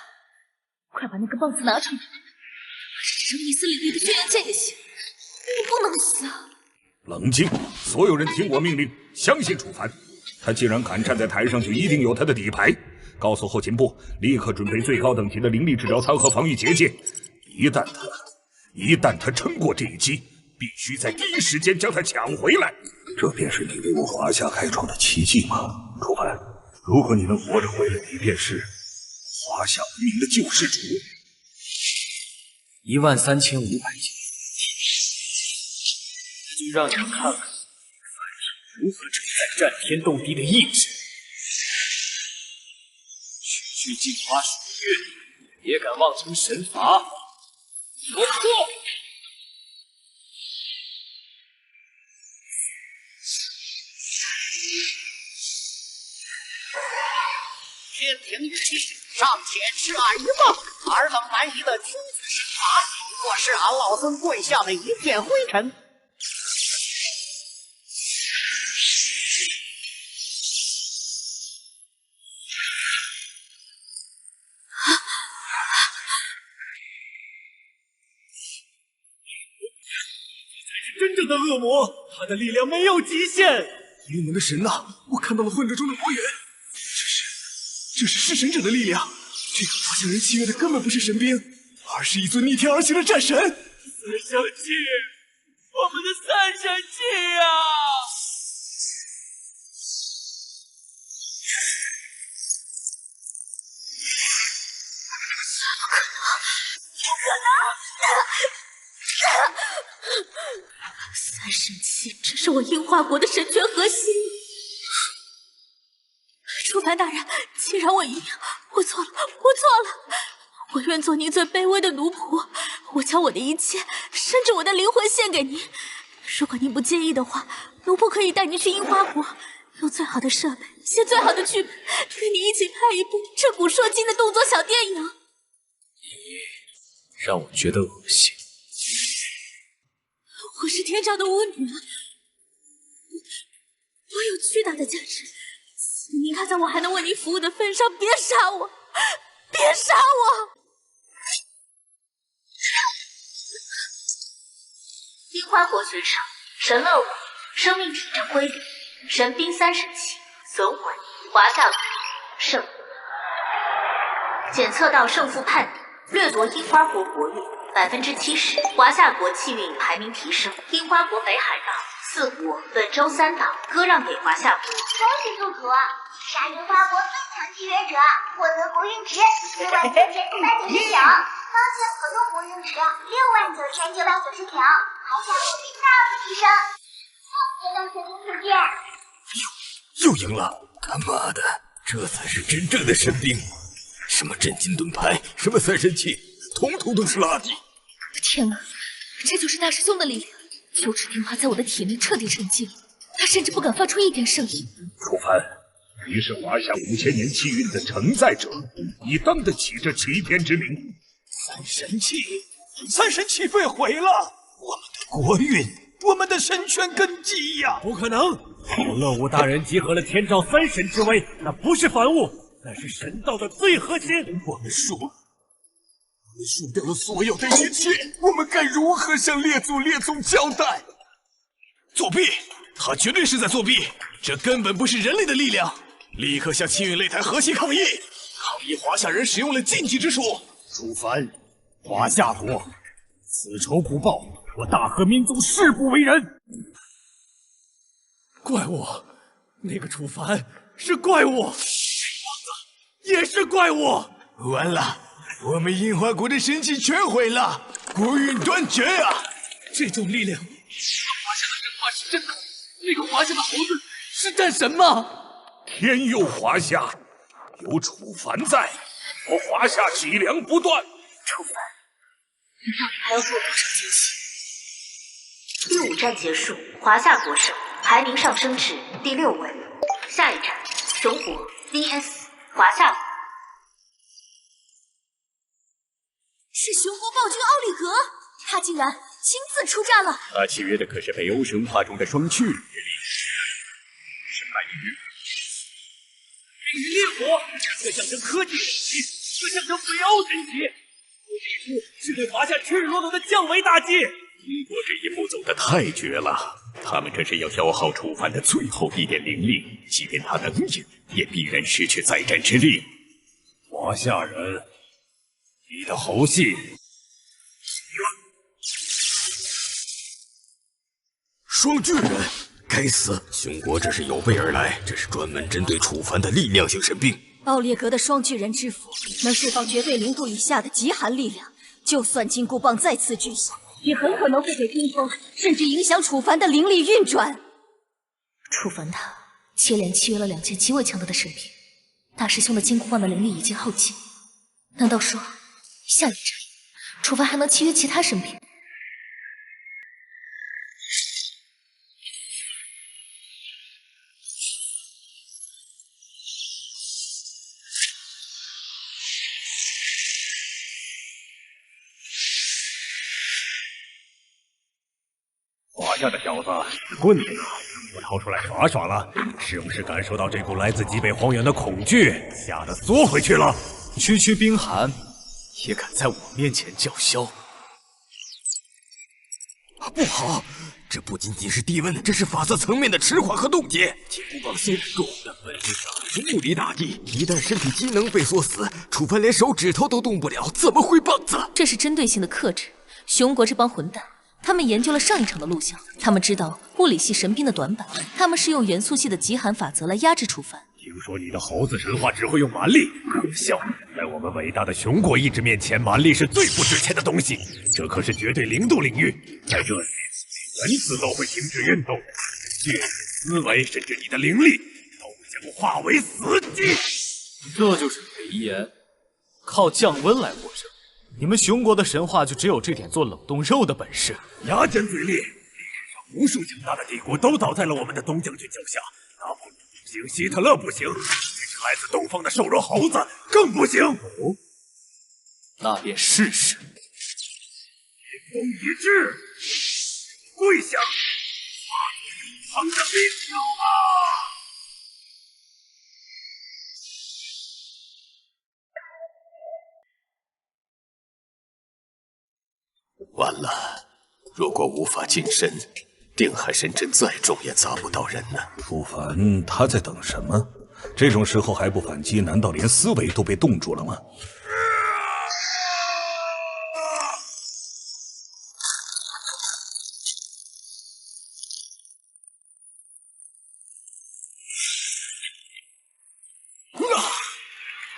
快把那个棒子拿出来！这是生意司领域的轩辕剑也行，你不能死啊！冷静，所有人听我命令，相信楚凡。他既然敢站在台上，就一定有他的底牌。告诉后勤部，立刻准备最高等级的灵力治疗舱和防御结界。一旦他撑过这一击，必须在第一时间将他抢回来。这便是你为我华夏开创的奇迹吗？楚凡，如果你能活着回来，你便是华夏文明的救世主。13500斤，那就让你们看看凡人如何承载战天动地的意志。区区镜花水月，也敢妄称神罚？我破！天庭玉帝尚且痴爱一梦，尔等难移的君子神罚，不过是俺老孙跪下的一片灰尘。真正的恶魔，他的力量没有极限。灵能的神呐，我看到了混沌中的火源，这是弑神者的力量。这个发现人契约的根本不是神兵，而是一尊逆天而行的战神。三神器，我们的三神器呀！三神器，这是我樱花国的神权核心。主凡大人，请饶我一命，我错了，我错了，我愿做您最卑微的奴仆，我将我的一切，甚至我的灵魂献给您。如果您不介意的话，奴仆可以带您去樱花国，用最好的设备，写最好的剧本，与你一起拍一部震古烁今的动作小电影。你让我觉得恶心。我是天朝的巫女，我有巨大的价值，请您看在我还能为您服务的份上，别杀我，别杀我！樱花国学场，神乐舞，生命体征规律，神兵三神器，损毁，华夏国胜。检测到胜负判定，掠夺樱花国国运。70%，华夏国气运排名提升。樱花国北海道、4国本周3岛割让给华夏国。恭喜兔兔，杀樱花国最强契约者，获得国运值44499，当前可用国运值69990条，华夏国运大幅提升。别当神兵出剑，又赢了！他妈的，这才是真正的神兵！什么震惊盾牌，什么三神器，统统都是垃圾！天啊，这就是大师兄的力量！九齿钉耙在我的体内彻底沉寂了，他甚至不敢发出一点声音。楚凡，你是华夏5000年气运的承载者，你当得起这齐天之名？三神器被毁了，我们的国运，我们的神权根基呀！不可能！乐武大人集合了天照三神之威，那不是凡物，那是神道的最核心。我们输掉了所有的一切，我们该如何向列祖列宗交代？作弊！他绝对是在作弊，这根本不是人类的力量！立刻向气运擂台核心抗议！抗议华夏人使用了禁忌之术！楚凡，华夏国，此仇不报，我大和民族誓不为人！怪物，那个楚凡是怪物，王子也是怪物！完了！我们樱花国的神器全毁了，国运断绝啊！这种力量，华夏的神话是真的？那个华夏的猴子是战神吗？天佑华夏，有楚凡在，我华夏脊梁不断。楚凡，你到底还要做多少惊喜？第5战结束，华夏国胜，排名上升至第6位。下一站，熊国 VS 华夏国。是熊国暴君奥利格，他竟然亲自出战了。他契约的可是北欧神话中的双巨人，是冰与烈火，这象征科技神奇，这象征北欧神奇。这一步是对华夏赤裸裸的降维打击。英国这一步走得太绝了，他们这是要消耗楚凡的最后一点灵力，即便他能赢，也必然失去再战之力。华夏人，你的猴戏双巨人，该死！熊国这是有备而来，这是专门针对楚凡的力量性神兵。奥列格的双巨人之斧能释放绝对0度以下的极寒力量就算金箍棒再次巨响，也很可能会给冰封，甚至影响楚凡的灵力运转。楚凡他接连契约了2件极为强大的神品，大师兄的金箍棒的灵力已经耗尽，难道说下一战楚凡还能契约其他神品？华夏的小子，棍子呢？我掏出来耍耍了，是不是感受到这股来自极北荒原的恐惧，吓得缩回去了？区区冰寒，也敢在我面前叫嚣？不好！这不仅仅是低温，这是法则层面的迟缓和冻结。金箍棒限制住，但本质上是物理大敌。一旦身体机能被锁死，楚凡连手指头都动不了，怎么挥棒子？这是针对性的克制。熊国这帮混蛋，他们研究了上一场的录像，他们知道物理系神兵的短板，他们是用元素系的极寒法则来压制楚凡。听说你的猴子神话只会用蛮力，可笑！在我们伟大的熊国意志面前，蛮力是最不值钱的东西。这可是绝对零度领域，在这里，原子都会停止运动，血液、思维，甚至你的灵力，都将化为死寂。这就是你的遗言，靠降温来获胜。你们熊国的神话就只有这点做冷冻肉的本事？牙尖嘴利，历史上无数强大的帝国都倒在了我们的东将军脚下。拿破仑不行，希特勒不行，这是来自东方的瘦弱猴子更不行。哦，那便试试。冰封一致，跪下，化作永恒的冰雕吧！完了，如果无法近身，定海神针再重也砸不到人呢。楚凡他在等什么？这种时候还不反击，难道连思维都被冻住了吗？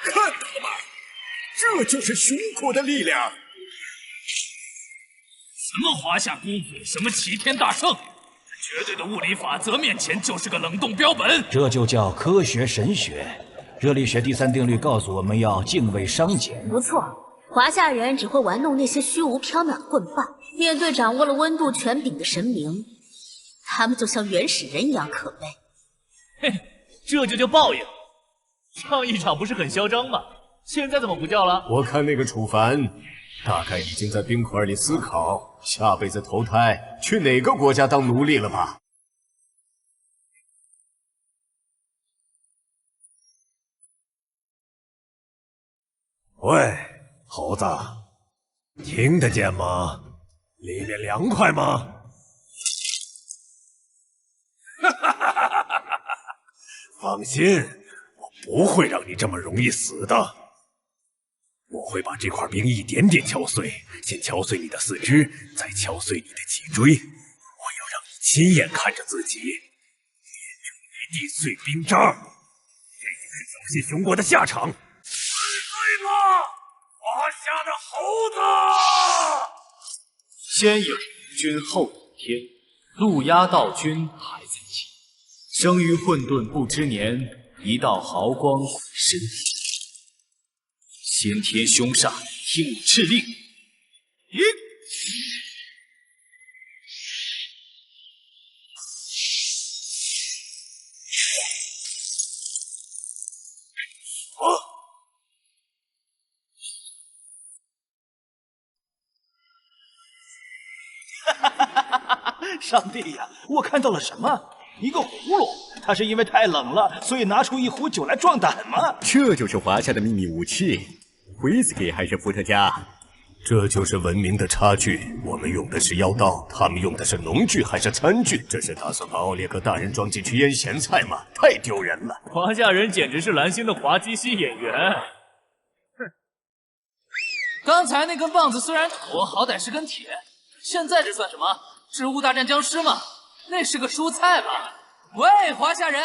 看到了吗？这就是熊国的力量。什么华夏功夫，什么齐天大圣，绝对的物理法则面前就是个冷冻标本。这就叫科学神学。热力学第3定律告诉我们要敬畏商简。不错，华夏人只会玩弄那些虚无缥缈的棍棒，面对掌握了温度权柄的神明，他们就像原始人一样可悲。嘿，这就叫报应。上一场不是很嚣张吗？现在怎么不叫了？我看那个楚凡大概已经在冰块里思考下辈子投胎去哪个国家当奴隶了吧？喂，猴子，听得见吗？里面凉快吗？放心，我不会让你这么容易死的。我会把这块冰一点点敲碎，先敲碎你的四肢，再敲碎你的脊椎。我要让你亲眼看着自己变成一地碎冰渣。这就是小谢熊国的下场。碎吧，华夏的猴子！先有君后有天，路压道君还在前。生于混沌不知年，一道豪光毁身体。先天凶煞，听我敕令！上帝呀，我看到了什么？一个葫芦，它是因为太冷了，所以拿出一壶酒来壮胆吗？这就是华夏的秘密武器。威斯忌还是伏特加？这就是文明的差距。我们用的是妖刀，他们用的是农具还是餐具？这是打算把奥列格大人装进去腌咸菜吗？太丢人了！华夏人简直是蓝星的滑稽戏演员。哼，刚才那根棒子虽然土，好歹是根铁，现在这算什么？植物大战僵尸吗？那是个蔬菜吧？喂，华夏人！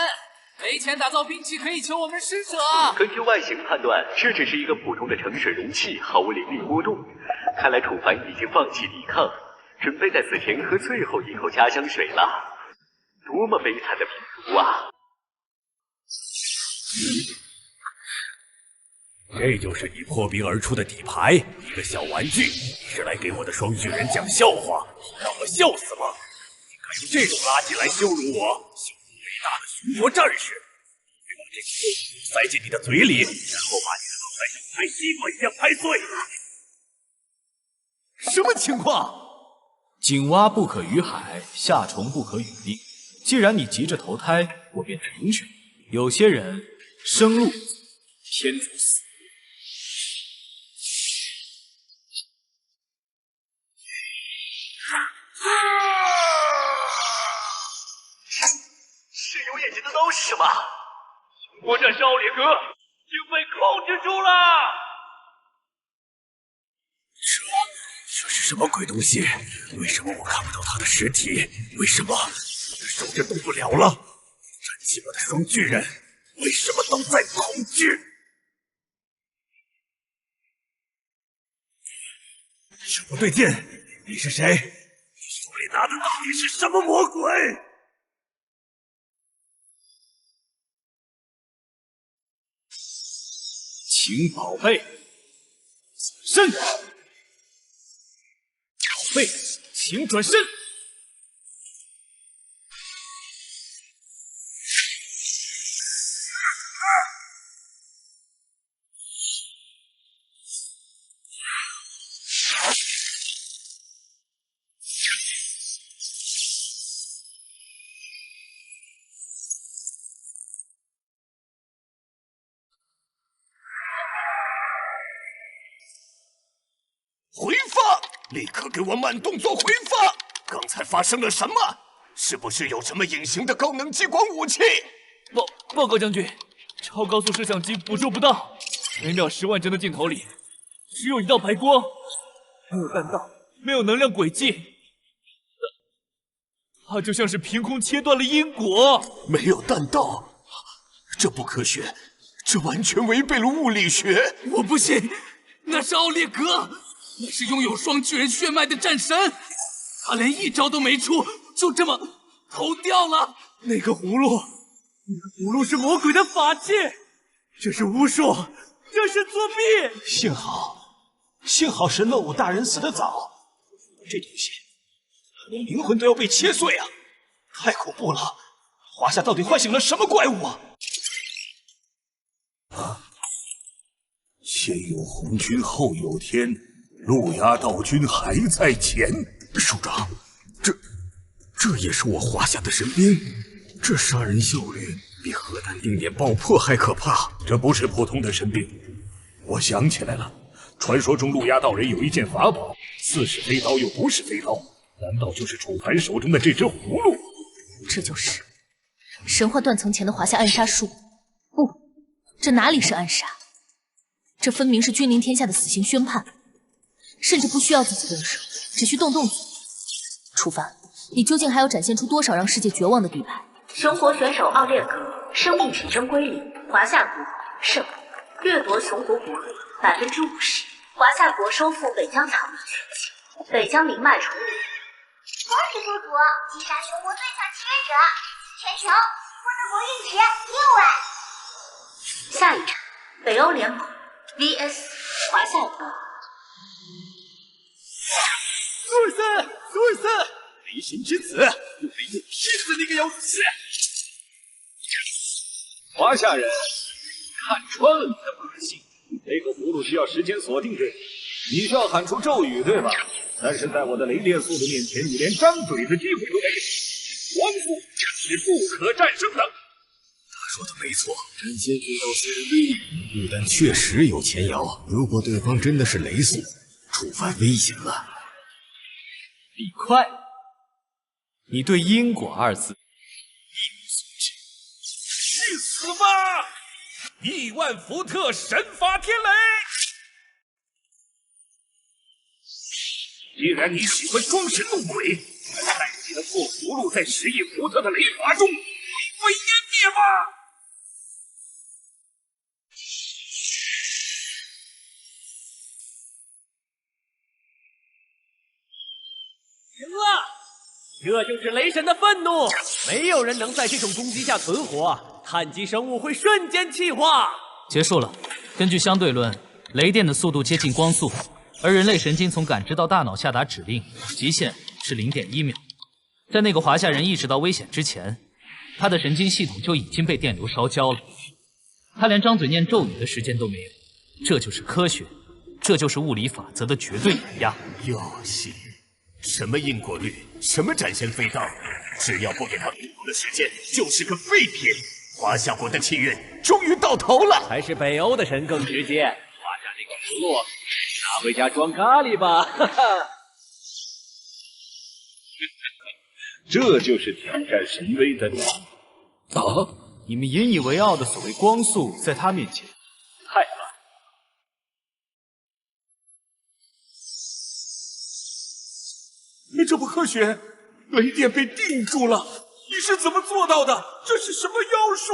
没钱打造兵器可以求我们施舍。根据外形判断，这只是一个普通的盛水容器，毫无灵力波动。看来楚凡已经放弃抵抗，准备在死前喝最后一口家乡水了。多么悲惨的拼图啊！这就是你破冰而出的底牌，一个小玩具！你是来给我的双巨人讲笑话，让我笑死吗？你敢用这种垃圾来羞辱我，羞辱伟大的巡逻战士！你把这个肉塞进你的嘴里，然后把你的脑袋像拍西瓜一样拍碎。什么情况？井蛙不可语海，夏虫不可语冰。既然你急着投胎，我便成全。有些人生路天主死。是有眼睛的都是什么？我这少烈哥已经被控制住了。这是什么鬼东西？为什么我看不到他的尸体？为什么我的手指动不了了？站起我的双巨人，为什么都在恐惧？这不对劲！你是谁？你手里拿的到底是什么魔鬼？请宝贝身，宝贝请转身。回放！立刻给我慢动作回放！刚才发生了什么？是不是有什么隐形的高能激光武器？报告将军，超高速摄像机捕捉不到，每秒10万帧的镜头里，只有一道白光，没有弹道，没有能量轨迹，它就像是凭空切断了因果。没有弹道，这不科学，这完全违背了物理学。我不信，那是奥列格。那是拥有双巨人血脉的战神，他连一招都没出，就这么投掉了。那个葫芦是魔鬼的法器，这是巫术，这是作弊。幸好神乐武大人死得早，这东西连灵魂都要被切碎啊！太恐怖了！华夏到底唤醒了什么怪物啊？先有红军，后有天。路牙道军还在前，首长，这也是我华夏的神兵，这杀人效率比核弹定点爆破还可怕。这不是普通的神兵，我想起来了，传说中路牙道人有一件法宝，似是飞刀又不是飞刀，难道就是楚凡手中的这只葫芦？这就是神话断层前的华夏暗杀术。不，这哪里是暗杀，这分明是君临天下的死刑宣判。甚至不需要自己动手，只需动动嘴。楚凡，你究竟还要展现出多少让世界绝望的底牌？熊国选手奥列格，生命体征归零，华夏国胜，掠夺熊国国力50%，华夏国收复北疆草原全境，北疆灵脉重临。恭喜宿主击杀熊国最强契约者，全球获得国运值6万。下一场，北欧联盟 vs 华夏国。苏尔森，离心之子，用力吃死那个妖子！华夏人，看穿了你的把戏。这个葫芦需要时间锁定，对吗？你需要喊出咒语，对吧？但是在我的雷电速度面前，你连张嘴的机会都没有。光速是不可战胜的。他说的没错，真仙知道虽然威力，但确实有前摇。如果对方真的是雷速，楚凡危险了。李快，你对因果2字一无所知，去死吧！亿万伏特神罚天雷！既然你喜欢装神弄鬼，那就带着你的破葫芦在10亿伏特的雷法中灰飞烟灭吧！赢了！这就是雷神的愤怒，没有人能在这种攻击下存活，碳基生物会瞬间气化。结束了。根据相对论，雷电的速度接近光速，而人类神经从感知到大脑下达指令，极限是0.1秒。在那个华夏人意识到危险之前，他的神经系统就已经被电流烧焦了，他连张嘴念咒语的时间都没有。这就是科学，这就是物理法则的绝对碾压。游戏，什么因果律，什么斩仙飞刀，只要不给他足够的时间，就是个废品。华夏国的契约终于到头了。还是北欧的神更直接。华夏这个葫芦，拿回家装咖喱吧。哈哈。这就是挑战神威的你。你们引以为傲的所谓光速，在他面前太慢。这不科学，雷电被定住了。你是怎么做到的？这是什么妖术？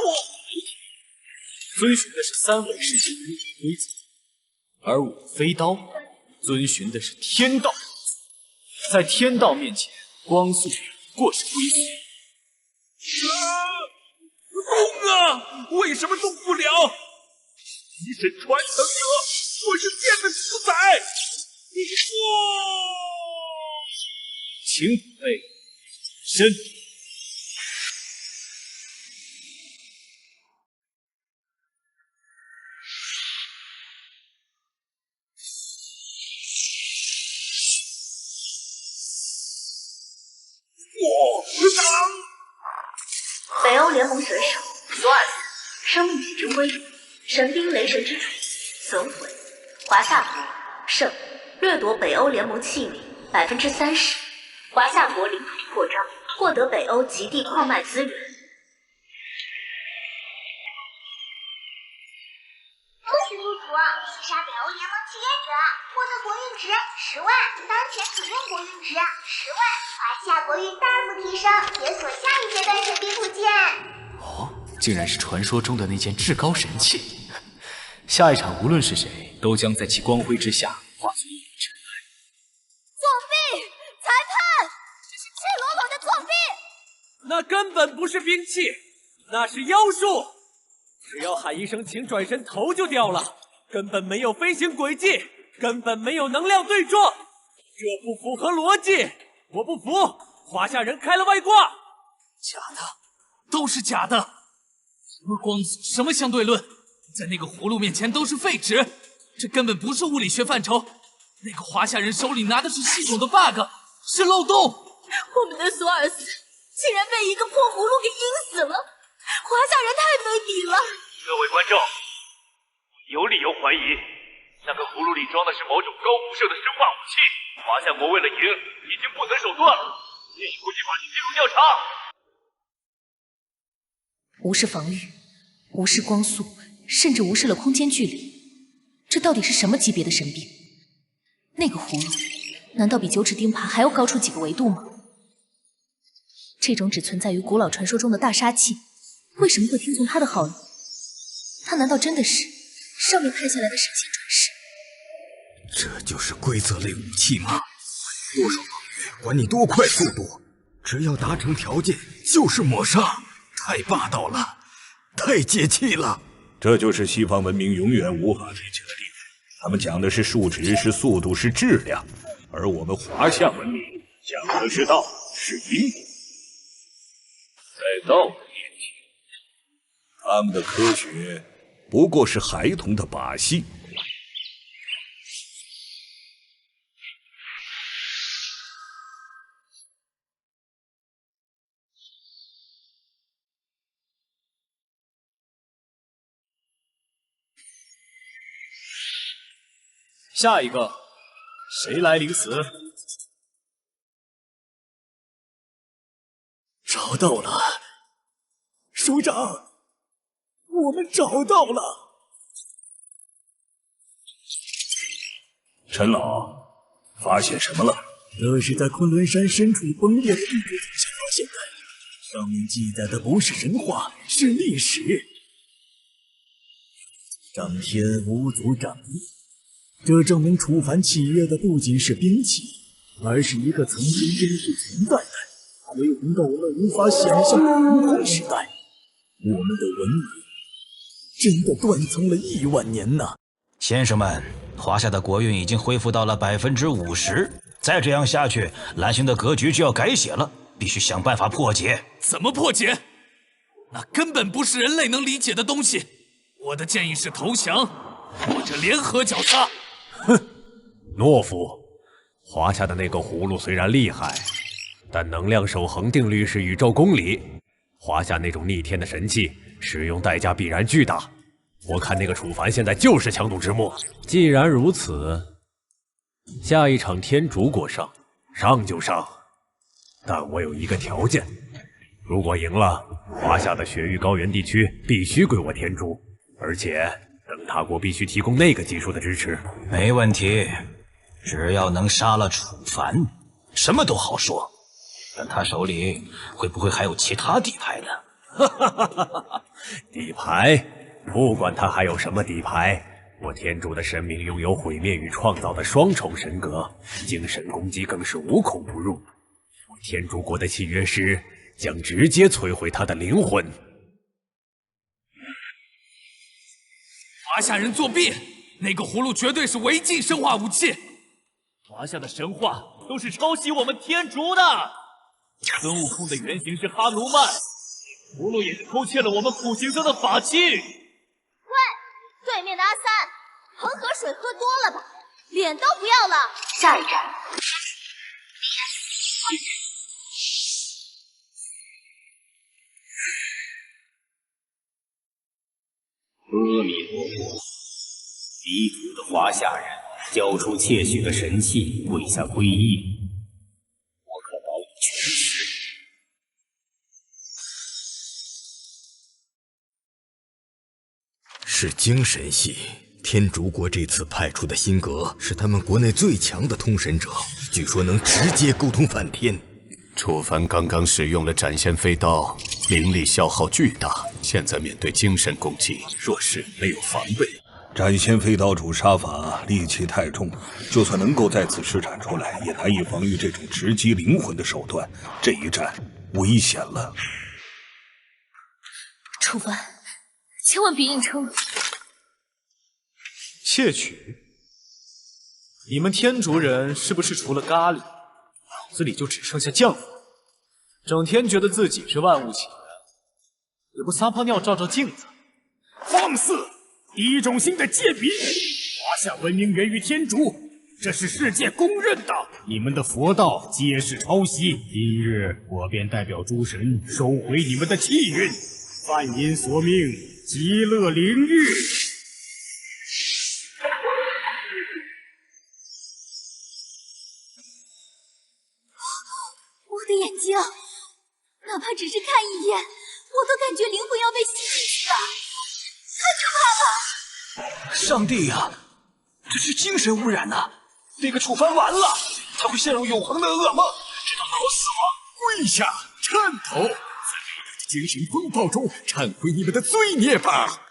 遵循的是3维世界的规则，而我飞刀遵循的是天道。在天道面前，光速不过是龟速。动啊！为什么动不了？一神传承者，我是剑的主宰。请准备身。北欧联盟选手索尔斯，生命体征规律，神兵雷神之锤，损毁。华夏国胜，掠夺北欧联盟器皿30%。华夏国领土扩张，获得北欧极地矿脉资源。恭喜部主击杀北欧联盟契约者，获得国运值10万，当前可用国运值10万，华夏国运大幅提升，解锁下一阶段神兵部件。竟然是传说中的那件至高神器。下一场无论是谁，都将在其光辉之下化作一尘埃。作弊！裁判，这是赤裸裸的作弊！那根本不是兵器，那是妖术。只要喊一声请转身，头就掉了，根本没有飞行轨迹，根本没有能量对撞，这不符合逻辑。我不服，华夏人开了外挂。假的，都是假的。什么光速，什么相对论，在那个葫芦面前都是废纸，这根本不是物理学范畴。那个华夏人手里拿的是系统的 bug， 是漏洞。我们的索尔斯竟然被一个破葫芦给阴死了，华夏人太卑鄙了！各位观众，我有理由怀疑，那个葫芦里装的是某种高辐射的生化武器。华夏国为了赢，已经不择手段了，建议国际法庭介入调查。无视防御，无视光速，甚至无视了空间距离，这到底是什么级别的神兵？那个葫芦难道比9齿钉耙还要高出几个维度吗？这种只存在于古老传说中的大杀器，为什么会听从他的号令？他难道真的是上面派下来的神仙转世？这就是规则类武器吗？多少防御，管你多快速度，只要达成条件就是抹杀，太霸道了，太解气了。这就是西方文明永远无法追求的地方。他们讲的是数值，是速度，是质量，而我们华夏文明讲的是道，是因果。在道的面前，他们的科学不过是孩童的把戏。下一个，谁来领死？找到了，首长，我们找到了。陈老，发现什么了？这是在昆仑山深处崩裂的地质底下发现的，上面记载的不是神话，是历史。长天无足长地。这证明楚凡契约的不仅是兵器，而是一个曾经真实存在的、辉煌到我们无法想象的辉煌时代。我们的文明真的断层了1万年呐！先生们，华夏的国运已经恢复到了50%，再这样下去，蓝星的格局就要改写了，必须想办法破解。怎么破解？那根本不是人类能理解的东西。我的建议是投降，或者联合绞杀。哼，懦夫！华夏的那个葫芦虽然厉害，但能量守恒定律是宇宙公理。华夏那种逆天的神器，使用代价必然巨大。我看那个楚凡现在就是强弩之末。既然如此，下一场天竺国上就上，但我有一个条件：如果赢了，华夏的雪域高原地区必须归我天竺，而且灯塔国必须提供那个技术的支持。没问题，只要能杀了楚凡，什么都好说。但他手里会不会还有其他底牌呢？底牌？不管他还有什么底牌，我天竺的神明拥有毁灭与创造的双重神格，精神攻击更是无孔不入。我天竺国的契约师将直接摧毁他的灵魂。华夏人作弊，那个葫芦绝对是违禁生化武器。华夏的神话都是抄袭我们天竺的。孙悟空的原型是哈奴曼，葫芦也是偷窃了我们苦行僧的法器。喂，对面的阿三，恒河水喝多了吧？脸都不要了。下一站，阿弥陀佛！离族的华夏人交出窃取的神器，跪下皈依。我可保你全尸。是精神系。天竺国这次派出的辛格是他们国内最强的通神者，据说能直接沟通梵天。楚凡刚刚使用了斩仙飞刀，灵力消耗巨大，现在面对精神攻击，若是没有防备，斩仙飞刀主杀法戾气太重，就算能够再次施展出来，也难以防御这种直击灵魂的手段。这一战危险了。楚凡，千万别硬撑了。窃取？你们天竺人是不是除了咖喱，脑子里就只剩下浆糊？整天觉得自己是万物起源，也不撒泡尿照照镜子？放肆！一种新的界别，华夏文明源于天竺，这是世界公认的。你们的佛道皆是抄袭，今日我便代表诸神收回你们的气运，梵音索命，极乐灵域。我的眼睛，哪怕只是看一眼，我都感觉灵魂要被吸进去了，太可怕了！上帝呀，这是精神污染呐！那个楚凡完了，他会陷入永恒的噩梦，直到脑死亡。跪下，颤抖，在伟大的精神风暴中忏悔你们的罪孽吧！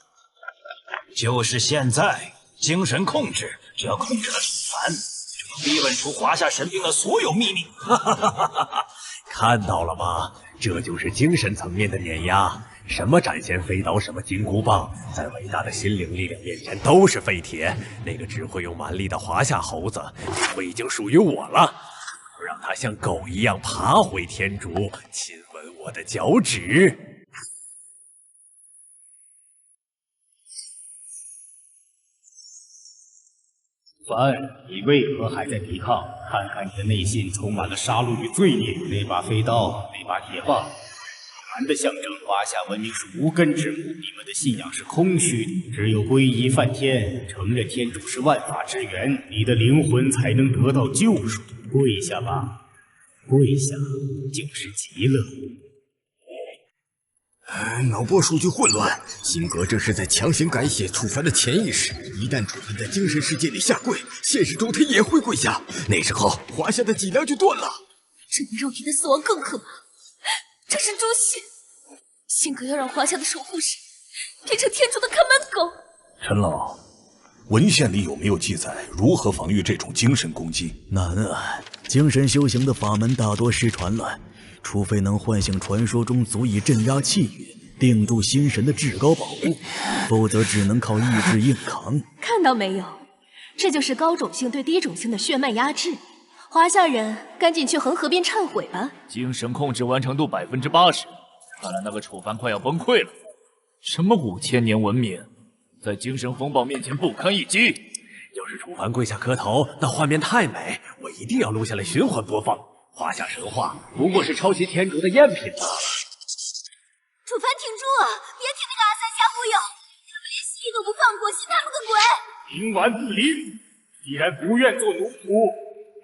就是现在，精神控制，只要控制了楚凡，就能逼问出华夏神兵的所有秘密。哈哈哈哈哈！看到了吗？这就是精神层面的碾压。什么斩仙飞刀，什么金箍棒，在伟大的心灵力量面前都是废铁。那个只会用蛮力的华夏猴子，以后已经属于我了。我让他像狗一样爬回天竺，亲吻我的脚趾。凡，你为何还在抵抗？看看你的内心充满了杀戮与罪孽。那把飞刀，那把铁棒，凡的象征，华夏文明是无根之木。你们的信仰是空虚的，只有皈依梵天，承认天主是万法之源，你的灵魂才能得到救赎。跪下吧，跪下就是极乐。脑波数据混乱，辛格这是在强行改写楚凡的潜意识。一旦楚凡在精神世界里下跪，现实中他也会跪下，那时候华夏的脊梁就断了。这比肉体的死亡更可怕，这是诛心。辛格要让华夏的守护神变成天竺的看门狗。陈老，文献里有没有记载如何防御这种精神攻击？难啊，精神修行的法门大多失传了，除非能唤醒传说中足以镇压气运、定住心神的至高宝物，否则只能靠意志硬扛。看到没有，这就是高种姓对低种姓的血脉压制。华夏人，赶紧去恒河边忏悔吧。精神控制完成度80%，看来那个楚凡快要崩溃了。什么5000年文明，在精神风暴面前不堪一击。要是楚凡跪下磕头，那画面太美，我一定要录下来循环播放。华夏神话不过是抄袭天竺的赝品罢了。楚凡挺住，别听那个阿三瞎忽悠，他们连蜥蜴都不放过，信他们个鬼！冥顽不灵，既然不愿做奴仆，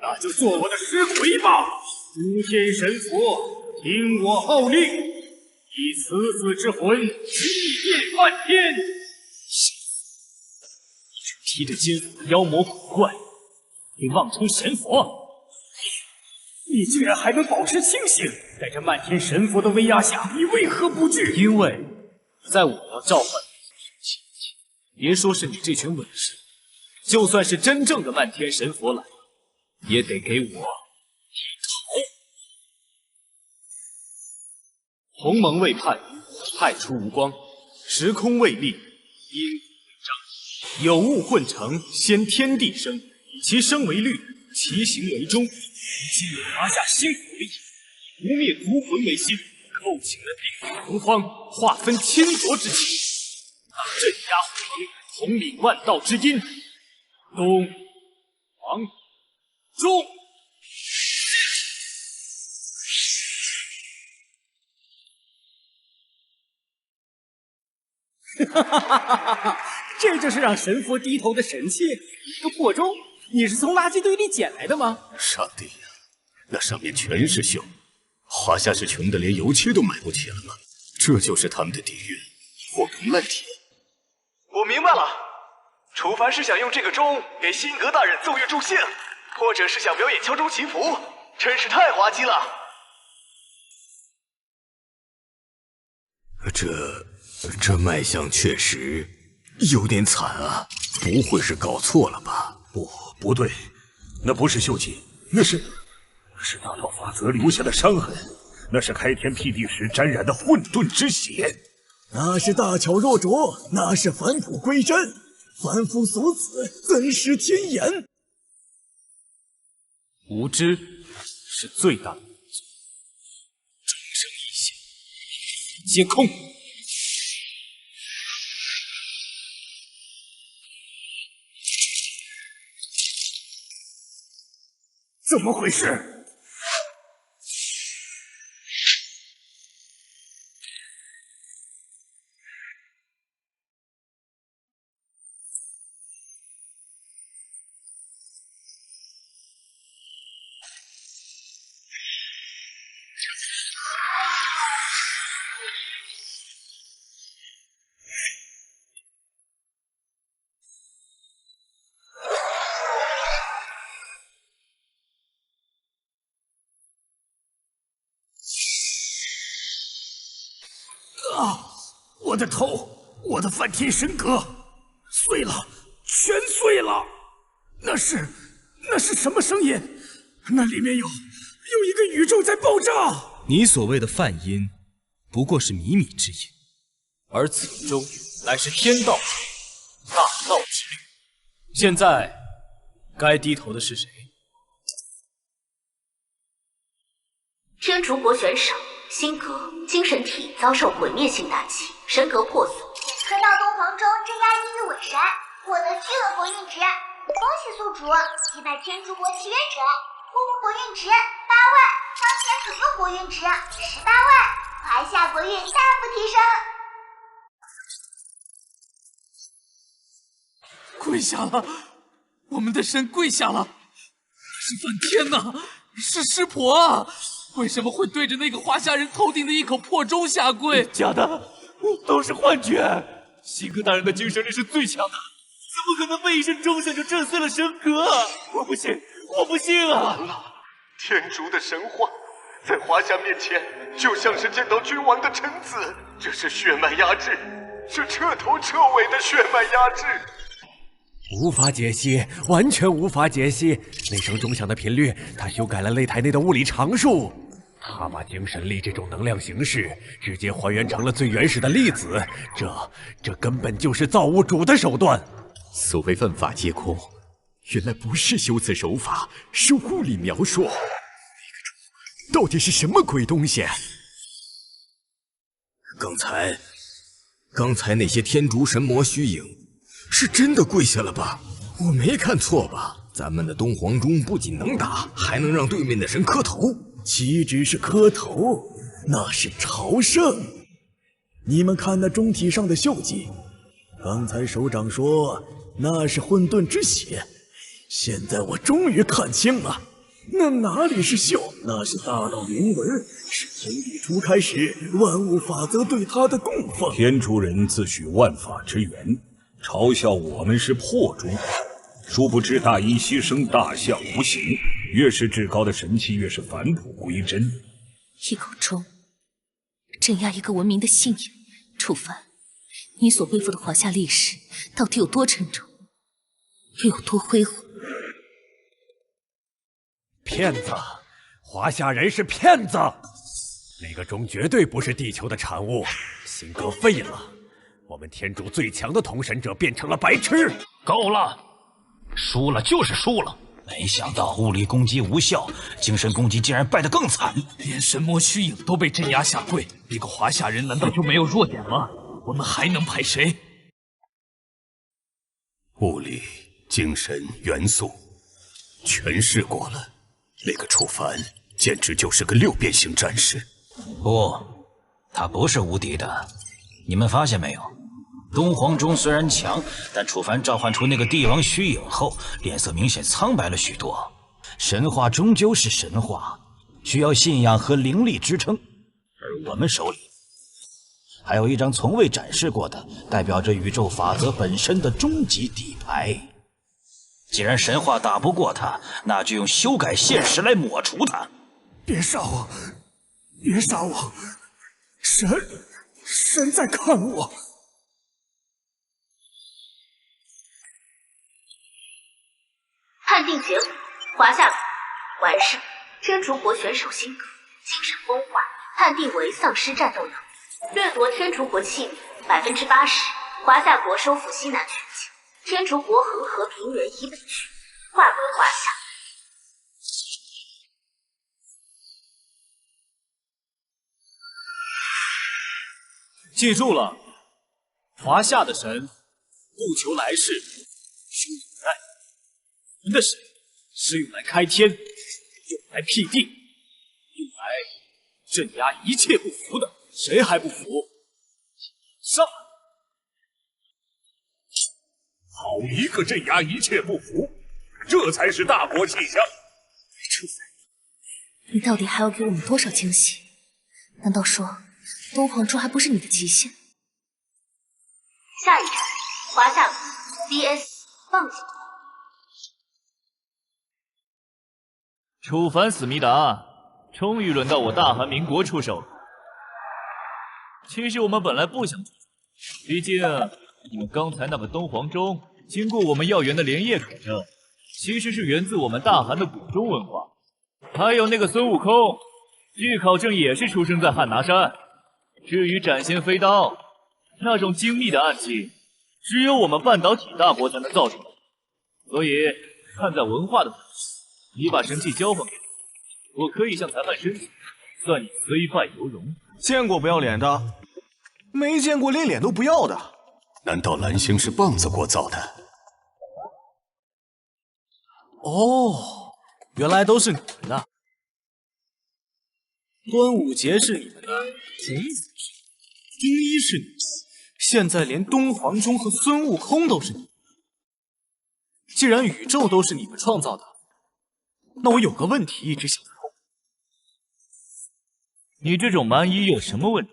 那就做我的尸鬼吧！诸天神佛，听我号令，以此子之魂祭奠梵天。披着金斧的妖魔鬼怪，你妄称神佛！你居然还能保持清醒，在这漫天神佛的威压下，你为何不惧？因为在我要召唤前，别说是你这群伪士，就算是真正的漫天神佛来，也得给我剃头。鸿蒙未判，太初无光，时空未立，因未彰，有物混成，先天地生，以其生为律，其行为中。今有华夏新国力，以不灭族魂为心，构请了定海洪荒，划分千浊之气，镇压鸿蒙，统领万道之音。东、黄、中。哈哈哈哈哈！这就是让神佛低头的神器，一个破钟。你是从垃圾堆里捡来的吗？上帝呀，那上面全是锈，华夏是穷的连油漆都买不起了吗？这就是他们的底蕴，活蹦乱跳。我明白了，楚凡是想用这个钟给辛格大人奏乐助兴，或者是想表演敲钟祈福，真是太滑稽了。这卖相确实有点惨啊，不会是搞错了吧？不对，那不是锈迹，那是那道法则留下的伤痕，那是开天辟地时沾染的混沌之血，那是大巧若拙，那是返璞归真，凡夫俗子怎识天眼？无知是最大的罪，众生一想，皆空。怎么回事？我的头，我的梵天神格碎了，全碎了。那是什么声音？那里面有一个宇宙在爆炸。你所谓的梵音，不过是靡靡之音，而此中乃是天道大道之律。现在该低头的是谁？天竺国选手辛格精神体遭受毁灭性打击，神格破损。传到东皇州镇压地狱伪神，获得巨额国运值。恭喜宿主击败天竺国契约者，获获国运值8万，当前整个国运值18万，华夏国运大幅提升。跪下了，我们的神跪下了！是梵天呐，是湿婆啊！为什么会对着那个华夏人头顶的一口破钟下跪？假的，都是幻觉。辛格大人的精神力是最强的，怎么可能被一声钟响就震碎了神格？我不信，我不信啊！天竺的神话在华夏面前就像是见到君王的臣子，这是血脉压制，是彻头彻尾的血脉压制。无法解析，完全无法解析。那声钟响的频率，他修改了擂台内的物理常数。他把精神力这种能量形式直接还原成了最原始的粒子，这根本就是造物主的手段。所谓万法皆空，原来不是修辞手法，是物理描述。那个钟到底是什么鬼东西？刚才那些天竺神魔虚影，是真的跪下了吧？我没看错吧？咱们的东皇钟不仅能打，还能让对面的神磕头。岂止是磕头，那是朝圣。你们看那钟体上的锈迹，刚才首长说那是混沌之血，现在我终于看清了，那哪里是锈，那是大道铭文，是天地初开始万物法则对他的供奉。天竺人自诩万法之源，嘲笑我们是破钟，殊不知大音希声，大象无形。越是至高的神器，越是返璞归真。一口钟，镇压一个文明的信仰。楚凡，你所背负的华夏历史到底有多沉重，又有多辉煌？骗子！华夏人是骗子！那个钟绝对不是地球的产物，辛格废了。我们天竺最强的统神者变成了白痴。够了，输了就是输了。没想到物理攻击无效，精神攻击竟然败得更惨，连神魔虚影都被镇压下跪，一个华夏人难道就没有弱点吗？我们还能派谁？物理、精神、元素，全试过了。那个楚凡简直就是个六边形战士。不，他不是无敌的。你们发现没有？东皇钟虽然强，但楚凡召唤出那个帝王虚影后，脸色明显苍白了许多。神话终究是神话，需要信仰和灵力支撑。而我们手里还有一张从未展示过的，代表着宇宙法则本身的终极底牌。既然神话打不过他，那就用修改现实来抹除他。别杀我！别杀我！神在看我。判定结果：华夏完胜，天竺国选手辛格精神崩坏，判定为丧失战斗能力，掠夺天竺国器皿80%。华夏国收复西南全境，天竺国恒河平原以北区划归华夏。记住了，华夏的神不求来世，修永代。我们的神是用来开天，用来辟地，用来镇压一切不服的。谁还不服？上！好一个镇压一切不服，这才是大国气象。楚凡，你到底还要给我们多少惊喜？难道说东皇钟还不是你的极限？下一站，华夏国 VS 棒子。楚凡思密达，终于轮到我大韩民国出手了。其实我们本来不想出手，毕竟你们刚才那个东皇钟，经过我们药园的连夜考证，其实是源自我们大韩的古钟文化。还有那个孙悟空，据考证也是出生在汉拿山。至于斩仙飞刀，那种精密的暗器，只有我们半导体大国才能造出来。所以，看在文化的份上，你把神器交还给我，我可以向裁判申请，算你虽败犹荣。见过不要脸的，没见过连脸都不要的。难道蓝星是棒子国造的？哦，原来都是你们的。端午节是你们的，孔子是中医是你们的，现在连东皇钟和孙悟空都是你们的。既然宇宙都是你们创造的，那我有个问题一直想不通。你这种蛮夷有什么问题？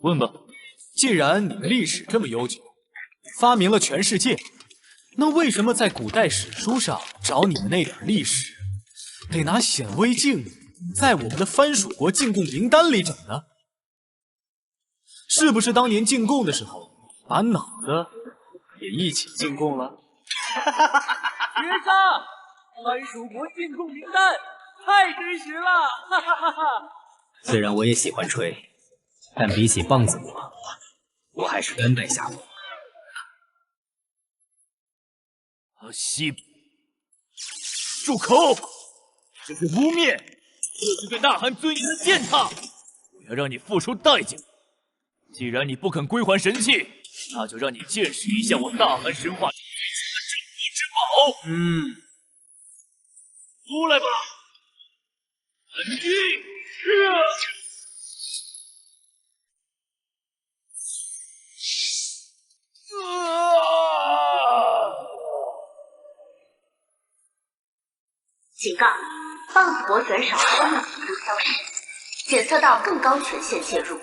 问吧。既然你们历史这么悠久，发明了全世界，那为什么在古代史书上找你们那点历史，得拿显微镜在我们的藩属国进贡名单里整呢？是不是当年进贡的时候，把脑子也一起进贡了？绝杀！番薯国进贡名单太真实了！哈哈哈哈！虽然我也喜欢吹，但比起棒子国，我还是甘拜下风。阿西，住口！这是污蔑，这是对大汗尊严的践踏！我要让你付出代价。既然你不肯归还神器，那就让你见识一下我大汗神话最强的镇国之宝。出来吧，本君！警告：棒子国元首生命体征消失，检测到更高权限介入。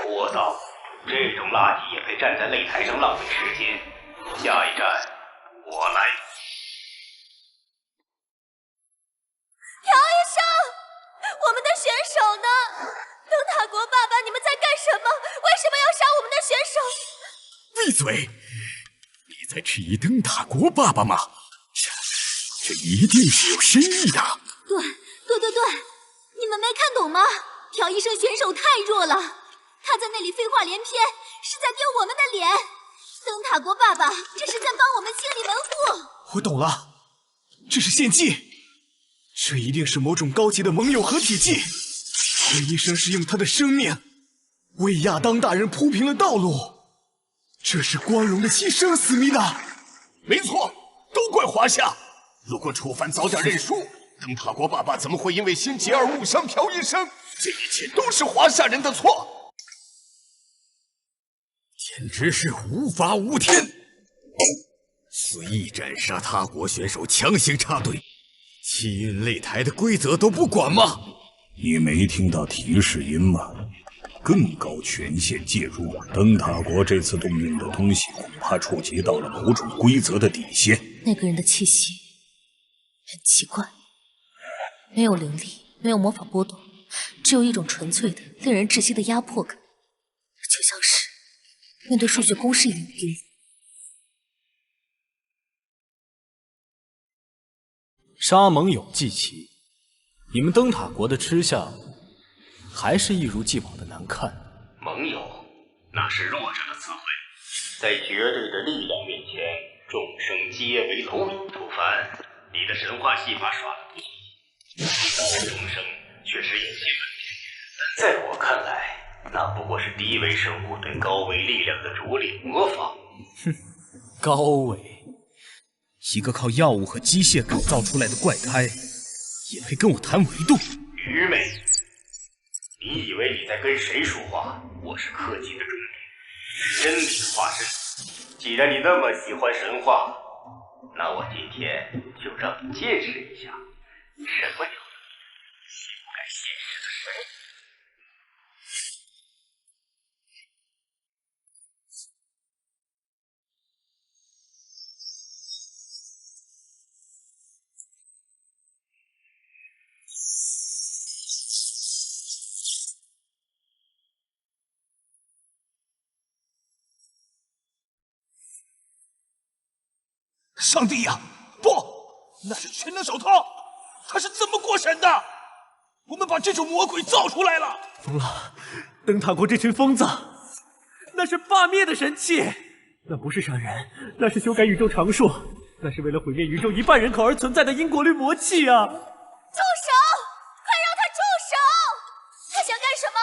聒噪！这种垃圾也配站在擂台上浪费时间？下一站，我来。朴医生，我们的选手呢？灯塔国爸爸，你们在干什么？为什么要杀我们的选手？闭嘴！你在质疑灯塔国爸爸吗？这一定是有深意的。对，你们没看懂吗？朴医生选手太弱了，他在那里废话连篇，是在丢我们的脸。灯塔国爸爸这是在帮我们清理门户。我懂了，这是献祭，这一定是某种高级的盟友合体技。魏医生是用他的生命为亚当大人铺平了道路，这是光荣的牺牲，思密达。没错，都怪华夏。如果楚凡早点认输，灯塔国爸爸怎么会因为心急而误伤朴医生？这一切都是华夏人的错，简直是无法无天！随意斩杀他国选手，强行插队，气运擂台的规则都不管吗？你没听到提示音吗？更高权限介入，灯塔国这次动用的东西恐怕触及到了某种规则的底线。那个人的气息很奇怪，没有灵力，没有魔法波动，只有一种纯粹的、令人窒息的压迫感，就像是面对数学公式一样冰。沙盟友祭旗，你们灯塔国的吃相还是一如既往的难看。盟友，那是弱者的词汇，在绝对的力量面前，众生皆为蝼蚁。楚凡，你的神话戏法耍得不错，刀重生确实有些问题，但在我看来，那不过是低维生物对高维力量的拙劣模仿。哼，高维，一个靠药物和机械改造出来的怪胎，也配跟我谈维度？愚昧！你以为你在跟谁说话？我是科技的终点，真理的化身。既然你那么喜欢神话，那我今天就让你见识一下什么叫做修改现实的神。上帝呀！不，那是全能手套，他是怎么过审的？我们把这种魔鬼造出来了！疯了！灯塔国这群疯子，那是罢灭的神器，那不是杀人，那是修改宇宙常数，那是为了毁灭宇宙一半人口而存在的因果律魔器啊！住手！快让他住手！他想干什么？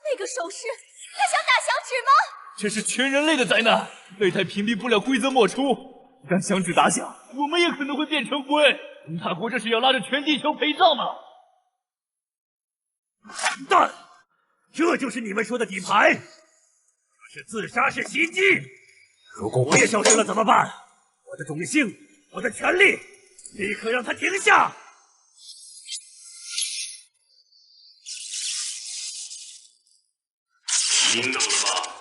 那个手势，他想打响指吗？这是全人类的灾难，擂台屏蔽不了规则莫出。让响指打响，我们也可能会变成灰。灯塔国这是要拉着全地球陪葬吗？完蛋！这就是你们说的底牌，这是自杀式袭击。如果我也消失了怎么办？我的种姓，我的权利，立刻让它停下！听懂了吗？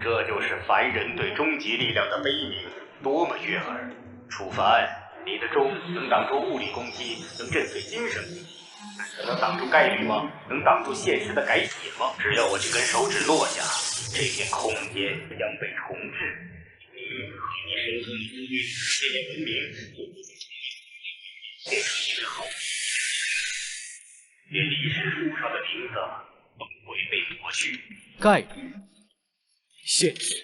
这就是凡人对终极力量的悲鸣。多么悦耳！楚凡，你的钟能挡住物理攻击，能震碎精神攻击，可能挡住概率吗？能挡住现实的改写吗？只要我这根手指落下，这片空间将被重置。你身后的珠玉这片文明就不再变成一个好连历史书上的名字都会被抹去。概率，现实。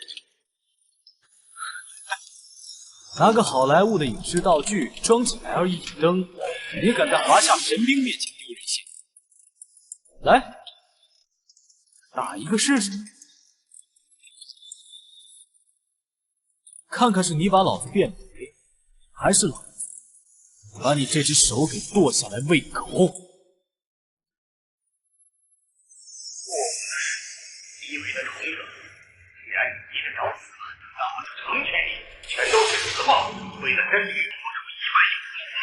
拿个好莱坞的影视道具装起 LED 灯，也敢在华夏神兵面前丢人现眼？来，打一个试试，看看是你把老子变美，还是老子把你这只手给剁下来喂狗？你以为的虫子，既然你逼得找死，那我就成全你。全都是自爆，为了真理付出100亿死亡。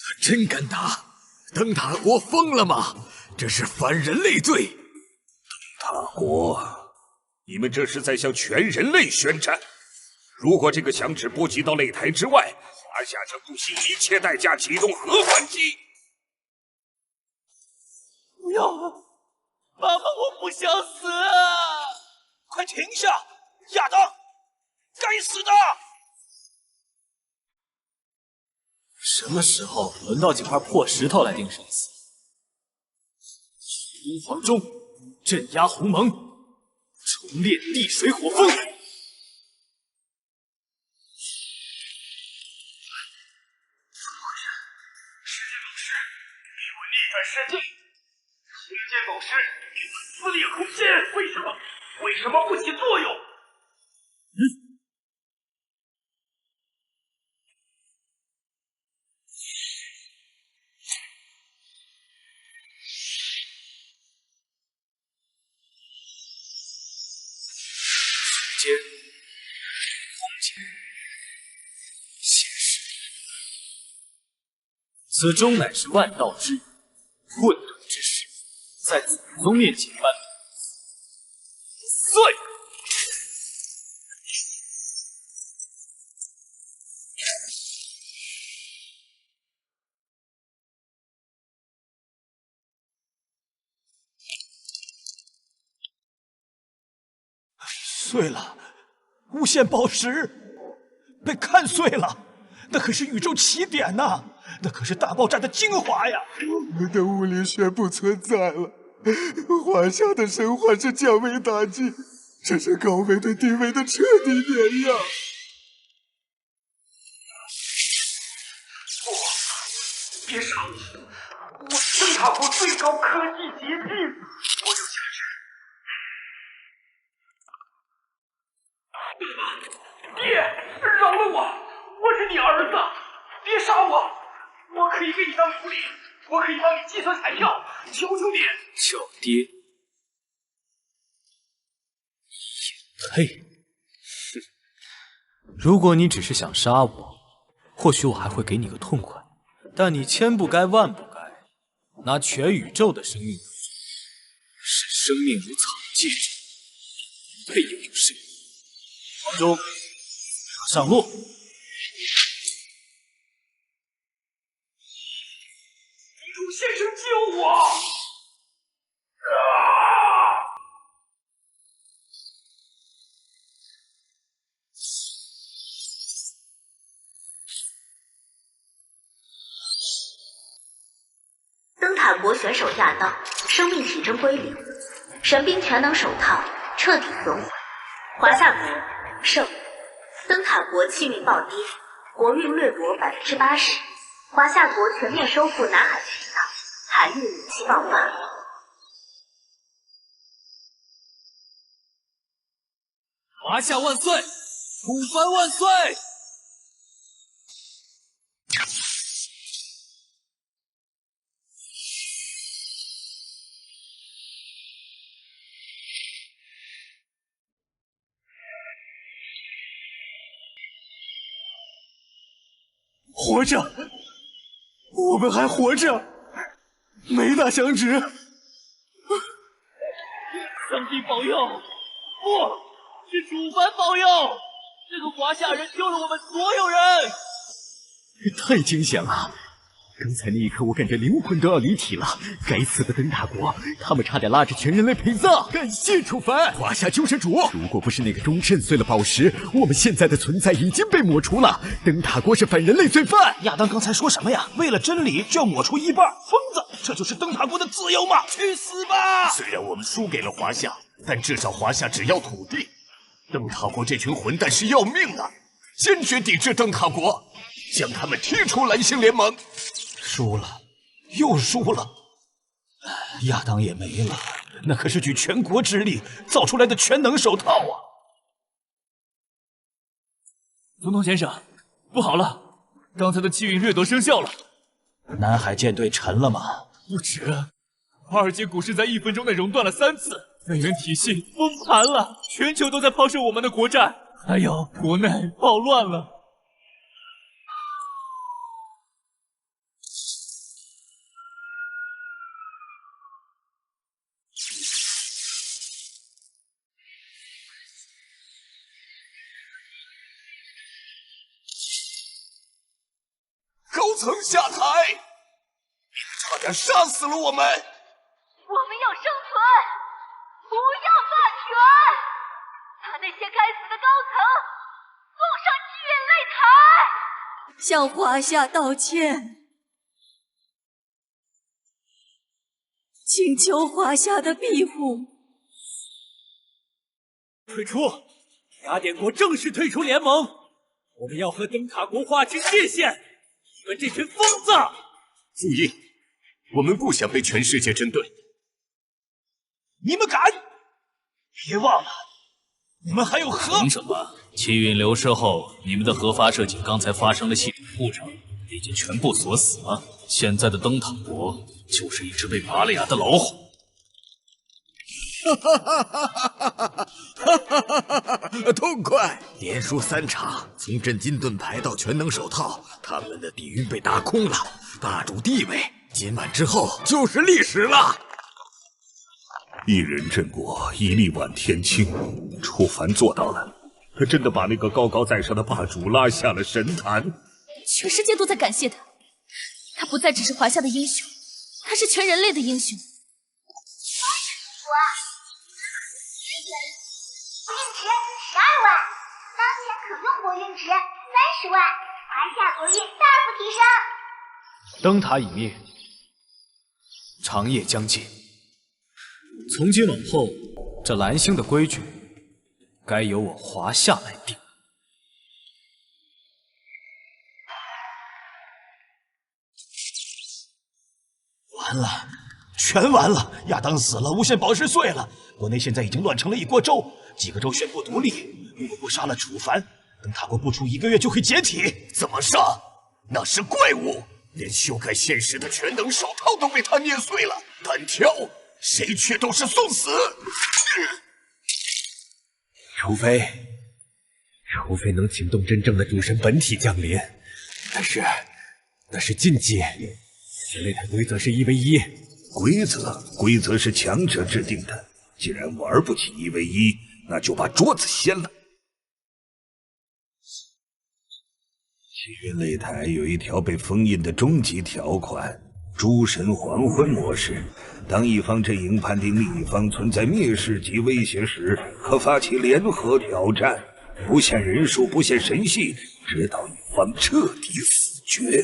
他真敢打！灯塔国疯了吗？这是反人类罪！灯塔国，你们这是在向全人类宣战！如果这个响指波及到擂台之外，华夏将不惜一切代价启动核反击！不要了！妈妈，我不想死啊！快停下，亚当！该死的！什么时候轮到几块破石头来定生死？东皇钟镇压鸿蒙，重炼地水火风。世界星间宝石撕裂空间，为什么不起作用？时间、空间、现实，此中乃是万道之语。混沌之势，在祖宗面前般碎。碎了，无限宝石被看碎了，那可是宇宙起点呐！那可是大爆炸的精华呀！我们的物理学不存在了，华夏的神话是降维打击，这是高维对低维的彻底碾压。不，别杀我！我是灯塔国最高科技结晶，我有价值。爹，饶了我！我是你儿子，别杀我！我可以给你当奴隶，我可以帮你计算彩票，求求你！叫爹，呸！哼，如果你只是想杀我，或许我还会给你个痛快。但你千不该万不该，拿全宇宙的生命视生命如草芥种，不配拥有生命。黄忠，上路！主先生救我！灯塔国选手亚当，生命体征归零，神兵全能手套彻底损毁。华夏国胜，灯塔国气运暴跌，国运掠夺80%。华夏国全面收复南海群岛，海域武器爆发。华夏万岁！楚凡万岁！活着，我们还活着，没打响指。上帝保佑！不是楚凡保佑！这个华夏人救了我们所有人！太惊险了！刚才那一刻，我感觉灵魂都要离体了。该死的灯塔国，他们差点拉着全人类陪葬！感谢楚凡，华夏救世主！如果不是那个钟震碎了宝石，我们现在的存在已经被抹除了。灯塔国是反人类罪犯！亚当刚才说什么呀？为了真理就要抹除一半，疯子！这就是灯塔国的自由吗？去死吧！虽然我们输给了华夏，但至少华夏只要土地。灯塔国这群混蛋是要命的，坚决抵制灯塔国，将他们踢出蓝星联盟。输了，又输了，亚当也没了，那可是举全国之力造出来的全能手套啊！总统先生，不好了，刚才的气运掠夺生效了。南海舰队沉了吗？不止，华尔街股市在1分钟内熔断了3次，美元体系崩盘了，全球都在抛售我们的国债，还有国内暴乱了。高层下台！你们差点杀死了我们！我们要生存，不要霸权！把那些该死的高层送上剧院擂台！向华夏道歉，请求华夏的庇护。退出！雅典国正式退出联盟，我们要和灯塔国划清界限。你们这群疯子！注意，我们不想被全世界针对。你们敢？别忘了，我们还有核。凭什么？气运流失后，你们的核发射井刚才发生了系统故障，已经全部锁死了。现在的灯塔国就是一只被拔了牙的老虎。痛快！连输3场，从震惊盾牌到全能手套，他们的底蕴被打空了，霸主地位，今晚之后就是历史了。一人镇国，一力挽天青，楚凡做到了，他真的把那个高高在上的霸主拉下了神坛。全世界都在感谢他，他不再只是华夏的英雄，他是全人类的英雄。国运值12万，当前可用国运值30万，华夏国运大幅提升。灯塔已灭，长夜将近，从今往后，这蓝星的规矩该由我华夏来定。完了，全完了！亚当死了，无限宝石碎了，国内现在已经乱成了一锅粥，几个州宣布独立。如果不杀了楚凡，灯塔国不出1个月就会解体。怎么杀？那是怪物，连修改现实的全能手套都被他捏碎了。单挑，谁去都是送死。除非能请动真正的主神本体降临，那是禁忌。这擂台规则是1v 1，规则是强者制定的。既然玩不起1v 1，那就把桌子掀了。气运擂台有一条被封印的终极条款：诸神黄昏模式。当一方阵营判定另一方存在灭世级威胁时，可发起联合挑战，不限人数，不限神系，直到一方彻底死绝。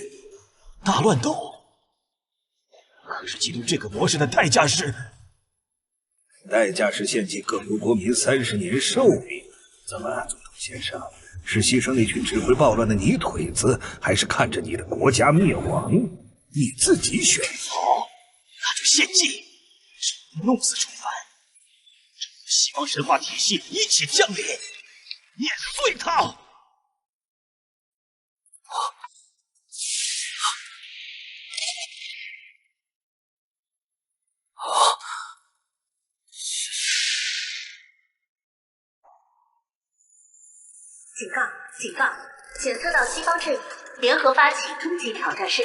大乱斗。可是启动这个模式的代价是献祭各国国民30年寿命。怎么，总统先生，是牺牲那群指挥暴乱的泥腿子，还是看着你的国家灭亡？你自己选。好，那就献祭，弄死楚凡，整个西方神话体系一起降临，碾碎他。警告！检测到西方阵营联合发起终极挑战申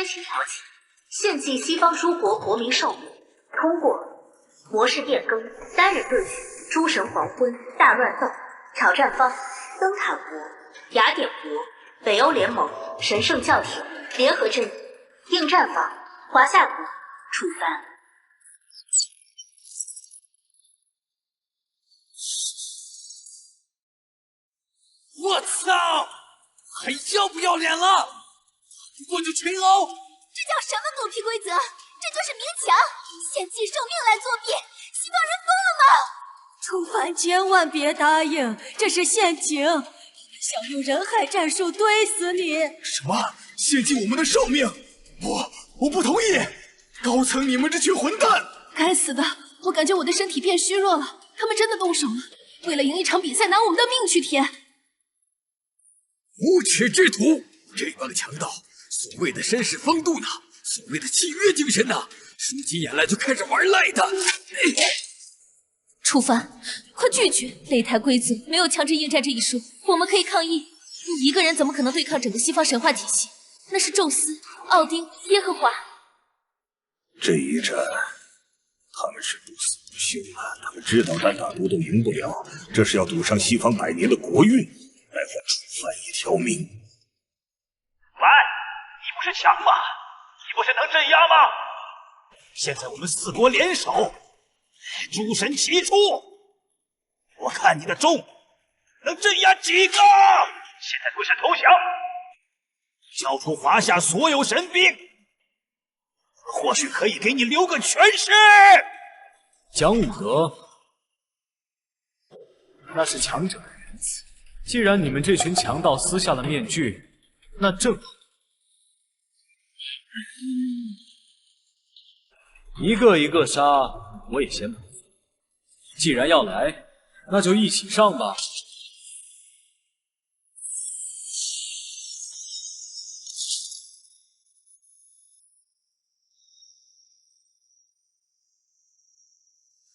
请邀请，献祭西方诸国国民寿命，通过模式变更，单人对局，诸神黄昏，大乱斗，挑战方灯塔国、雅典国、北欧联盟、神圣教廷联合阵营应战方华夏国楚凡。我操！还要不要脸了？不过就群殴！这叫什么狗屁规则？这就是明抢！献祭圣命来作弊，西方人疯了吗？楚凡千万别答应，这是陷阱！我们想用人海战术怼死你！什么？献祭我们的圣命？我不同意！高层，你们这群混蛋！该死的！我感觉我的身体变虚弱了，他们真的动手了，为了赢一场比赛，拿我们的命去填！无耻之徒！这帮强盗，所谓的绅士风度呢？所谓的契约精神呢？输急眼了就开始玩赖的！楚凡，快拒绝！擂台规则没有强制应战这一说，我们可以抗议。你一个人怎么可能对抗整个西方神话体系？那是宙斯、奥丁、耶和华。这一战，他们是不死不休了。他们知道单打独斗赢不了，这是要赌上西方100年的国运，来换楚凡一条命。喂，你不是强吗？你不是能镇压吗？现在我们4国联手，诸神齐出，我看你的钟能镇压几个？现在跪下投降，交出华夏所有神兵，或许可以给你留个全尸。讲武德，那是强者的仁慈。既然你们这群强盗撕下了面具，那正好。一个一个杀，我也嫌麻烦。既然要来，那就一起上吧。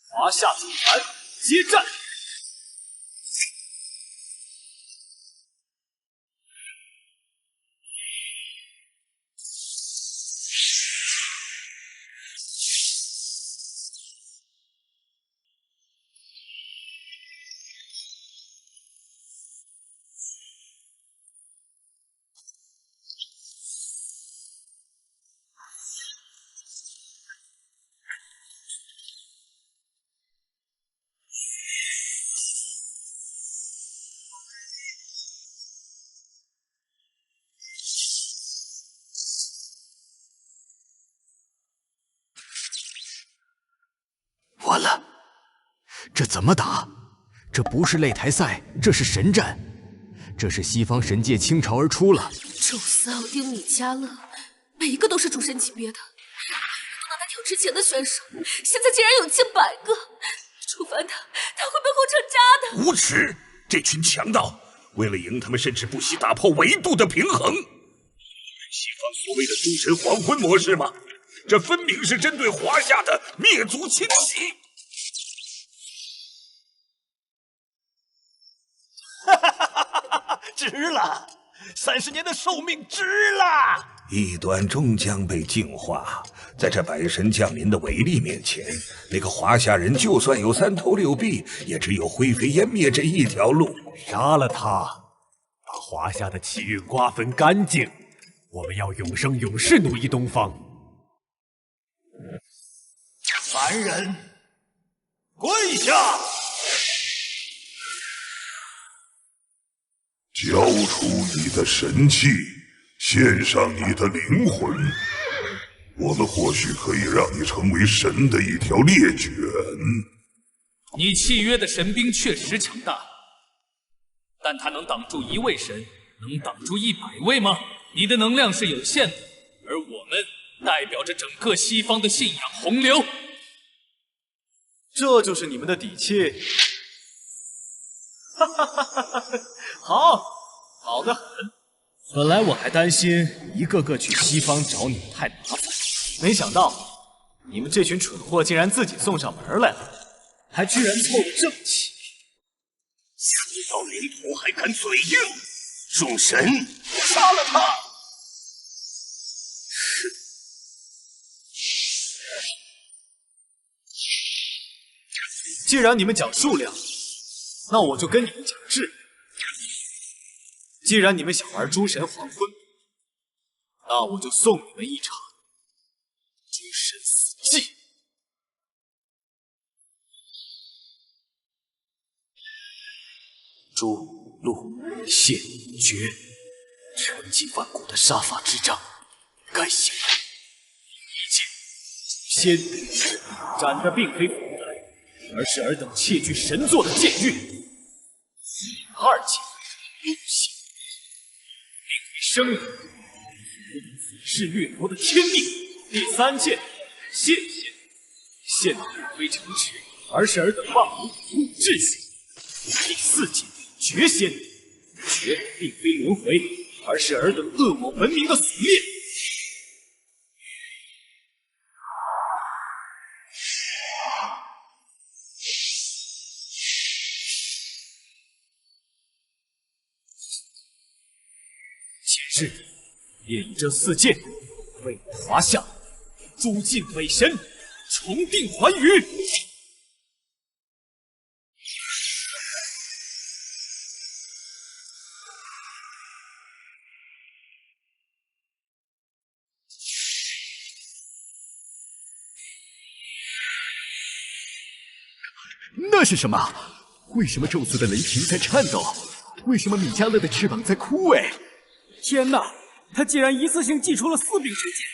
华夏组团接战！完了，这怎么打？这不是擂台赛，这是神战，这是西方神界倾巢而出了。宙斯、奥丁、米迦勒，每一个都是主神级别的，都拿他挑之前的选手，现在竟然有近100个。楚凡他会被轰成渣的！无耻！这群强盗为了赢他们，甚至不惜打破维度的平衡。西方所谓的诸神黄昏模式吗？这分明是针对华夏的灭族清洗！值了，30年的寿命值了！异端终将被净化，在这百神降临的伟力面前，那个华夏人就算有3头6臂，也只有灰飞烟灭这一条路。杀了他，把华夏的气运瓜分干净。我们要永生永世奴役东方。凡人，跪下！交出你的神器，献上你的灵魂，我们或许可以让你成为神的一条猎犬。你契约的神兵确实强大，但他能挡住1位神，能挡住100位吗？你的能量是有限的，而我们代表着整个西方的信仰洪流。这就是你们的底气？哈哈哈哈哈！好得很。本来我还担心一个个去西方找你们太麻烦，没想到你们这群蠢货竟然自己送上门来了，还居然凑了正气。初到领土还敢嘴硬，众神杀了他！既然你们讲数量，那我就跟你们讲质量。既然你们想玩诸神黄昏，那我就送你们一场诸神死祭。诛戮献绝，沉寂万古的杀伐之章，该行的一剑。先斩的并非斧子，而是尔等窃据神座的剑狱。二剑入刑，并非生命，是掠夺的天命。第三剑献仙，献的并非诚实，而是尔等妄图腐朽秩序。第四剑绝仙，绝并非轮回，而是尔等恶我文明的死灭。今日便以这4剑为华夏诛尽伪神，重定寰宇。那是什么？为什么宙斯的雷霆在颤抖？为什么米迦勒的翅膀在枯萎？天哪！他竟然一次性祭出了4柄神剑，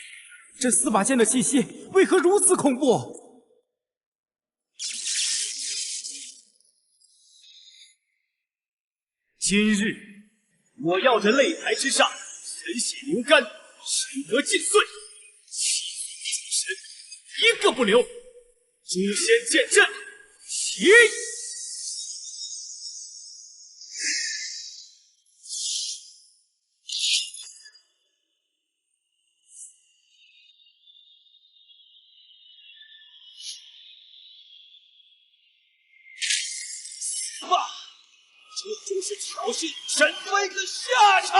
这4把剑的气息为何如此恐怖？今日我要这擂台之上，神血流干，神德尽碎，气诸神一个不留。诛仙剑阵，起！这就是挑衅神威的下场！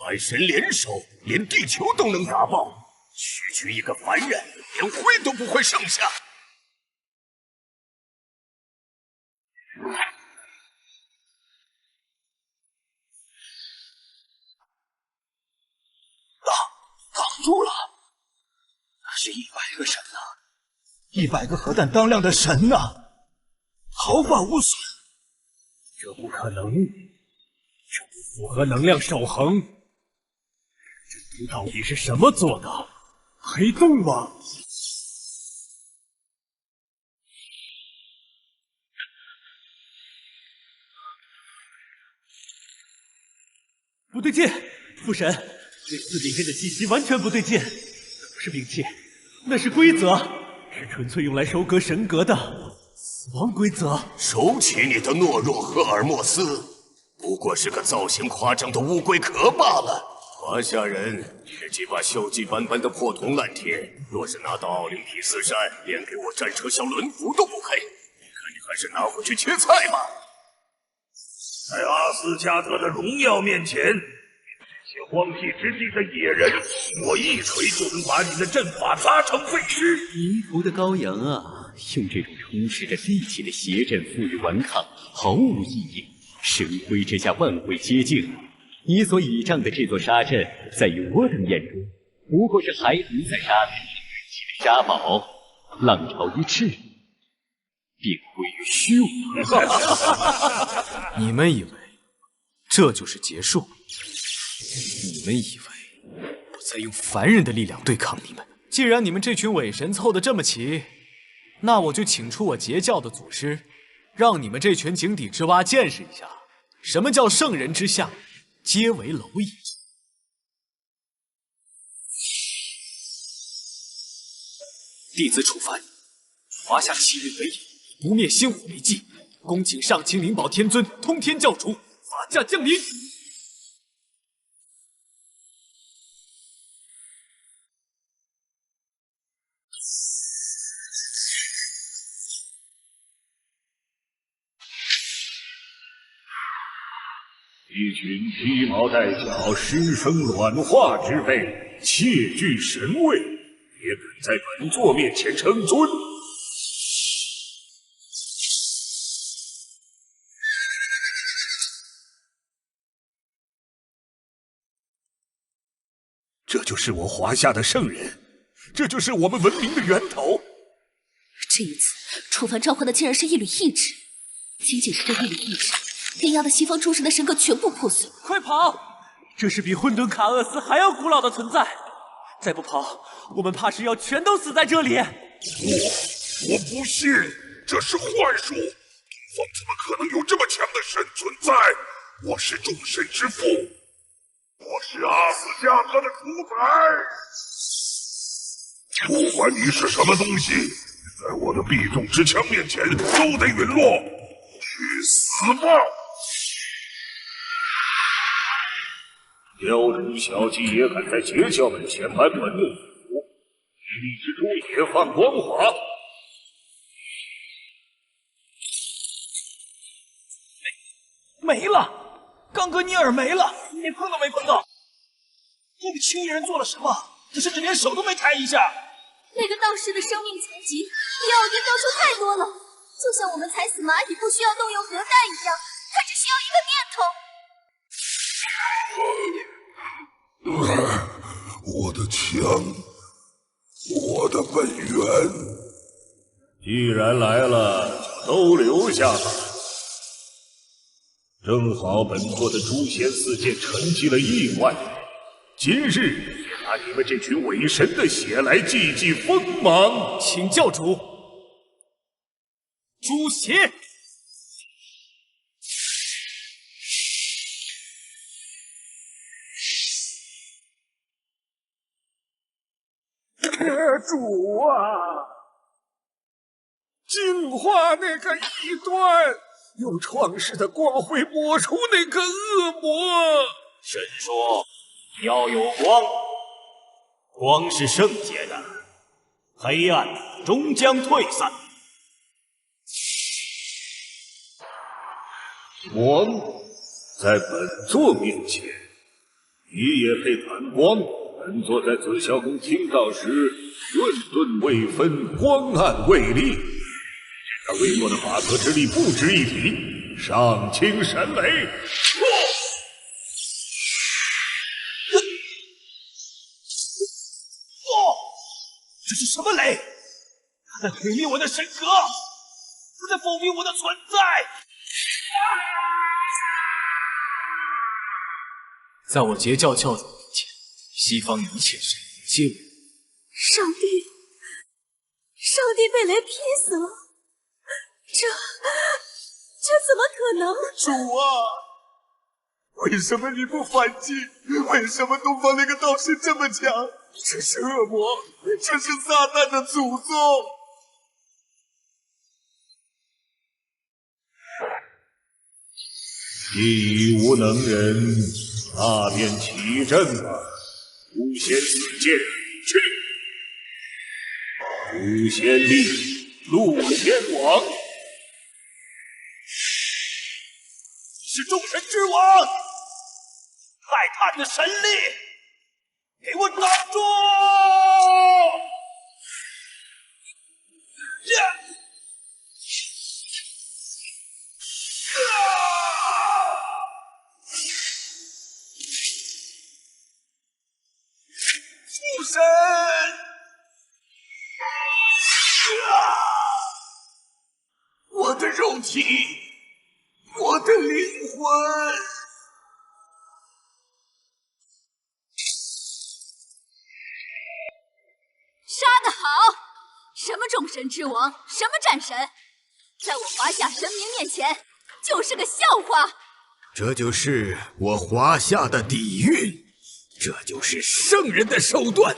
万神联手，连地球都能打爆，区区一个凡人，连灰都不会剩下。挡住了！那是100个神呐，100个核弹当量的神呐，毫发无损。这不可能，这不符合能量守恒。这毒到底是什么做的？黑洞吗？不对劲，父神，这4柄剑的气息完全不对劲，那不是兵器，那是规则，是纯粹用来收割神格的。死亡规则，收起你的懦弱，赫尔墨斯，不过是个造型夸张的乌龟壳罢了。华夏人这几把锈迹斑斑的破铜烂铁，若是拿到奥林匹斯山，连给我战车上轮辐都不配。看你还是拿回去切菜吧。在阿斯加德的荣耀面前，这些荒僻之地的野人，我一锤就能把你的阵法砸成废墟。迷途的羔羊啊，用这种充斥着戾气的邪阵赋予顽抗，毫无意义。神辉之下，万会皆净。你所倚仗的这座沙阵，在于我等眼中，不过是孩童在沙滩上堆砌的沙堡，浪潮一赤，便归于虚无。你们以为这就是结束？你们以为我在用凡人的力量对抗你们？既然你们这群伪神凑得这么齐，那我就请出我截教的祖师，让你们这群井底之蛙见识一下，什么叫圣人之下皆为蝼蚁。弟子楚凡，华夏7日为引，不灭星火为祭，恭请上清灵宝天尊通天教主法驾降临。一群披毛戴角、师生卵化之辈，窃据神位，也敢在本座面前称尊？就是我华夏的圣人，这就是我们文明的源头。这一次，楚凡召唤的竟然是一缕意志，仅仅是这一缕意志，便压得西方诸神的神格全部破碎。快跑！这是比混沌卡厄斯还要古老的存在，再不跑，我们怕是要全都死在这里。我不信，这是幻术。东方怎么可能有这么强的神存在？我是众神之父，我是阿斯加德的主宰。不管你是什么东西，在我的必中之枪面前都得陨落，去死吧！雕虫小技也敢在截教门前搬门弄斧，一力之初也放光华。没了，刚哥尼尔没了，连碰都没碰到。那个青衣人做了什么？他甚至连手都没抬一下。那个道士的生命残疾比奥丁高出太多了，就像我们踩死蚂蚁不需要动用核弹一样，他只需要一个念头。我的枪，我的本源。既然来了，都留下吧。正好本座的诛仙四剑沉寂了1万年，今日拿你们这群伪神的血来祭祭锋芒。请教主。诛邪！主啊！净化那个异端，用创世的光辉抹除那个恶魔。神说要有光，光是圣洁的，黑暗终将退散。光在本座面前，你也配谈光？本座在紫霄宫听到时，混沌未分，光暗未立。这点微弱的法则之力不值一提，上清神雷！这是什么雷？他在毁灭我的神格，他在否定我的存在。在我截教教主面前，西方一切神皆为上帝被雷劈死了，这怎么可能？主啊，为什么你不反击？为什么东方那个道士这么强？这是恶魔，这是撒旦的祖宗。既已无能人，那便起阵吧！诛仙四剑去！诛仙力，戮仙王。是众神之王，泰坦的神力，给我挡住！父神！我的肉体，我的灵魂。杀得好！什么众神之王，什么战神，在我华夏神明面前就是个笑话。这就是我华夏的底蕴，这就是圣人的手段。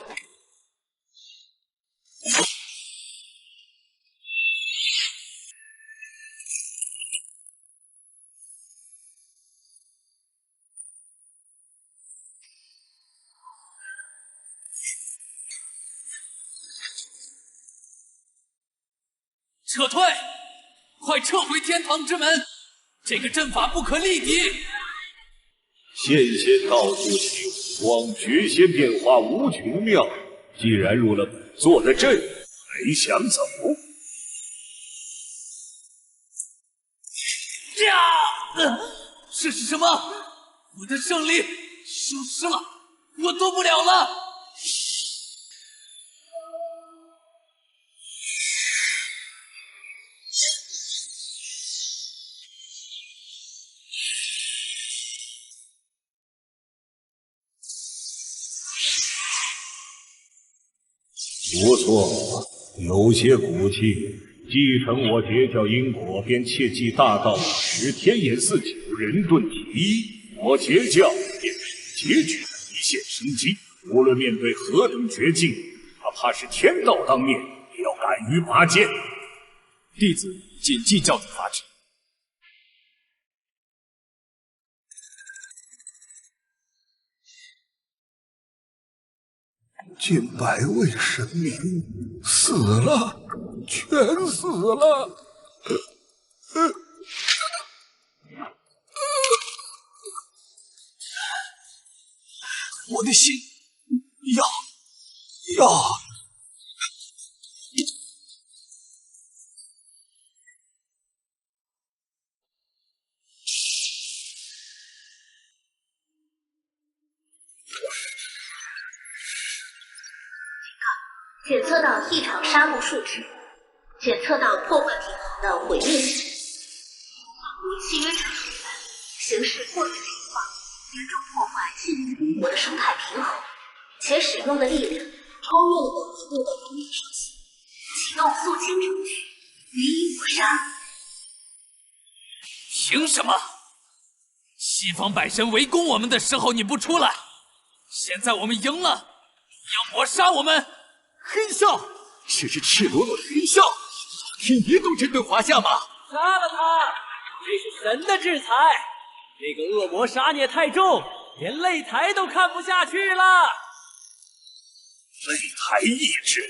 撤退！快撤回天堂之门！这个阵法不可力敌。仙仙道术起无光，绝仙变化无穷妙。既然入了本座的阵，还想走？这是什么？我的胜利消失了，我动不了了。不错，有些骨气。继承我截教因果，便切记大道法时天眼四九，人遁其一。我截教便是结局的一线生机，无论面对何等绝境，哪怕是天道当面，也要敢于拔剑。弟子谨记教主法旨。近百位神明死了，全死了。我的心要。检测到异常杀戮数值，检测到破坏平衡的毁灭性。无契约者处分，形式过于平化，严重破坏信任中国的生态平衡，且使用的力量超越了本级部的容忍上限。启动肃清程序，予以抹杀。凭什么？西方百神围攻我们的时候你不出来，现在我们赢了，你要抹杀我们？黑笑，这是赤裸裸的黑笑！天爷都针对华夏吗？杀了他！这是神的制裁。那个恶魔杀孽太重，连擂台都看不下去了。擂台意志，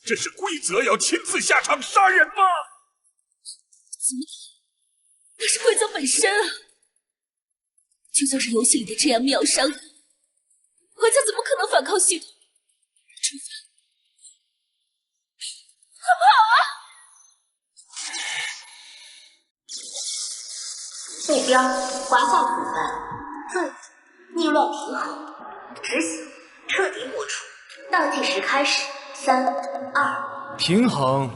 这是规则要亲自下场杀人吗？怎么？那是规则本身啊！就算是游戏里的这样秒杀，玩家怎么可能反抗系统？惩罚！目标：华夏处分，罪逆乱平衡，执行，彻底抹除。倒计时开始，3、2。平衡，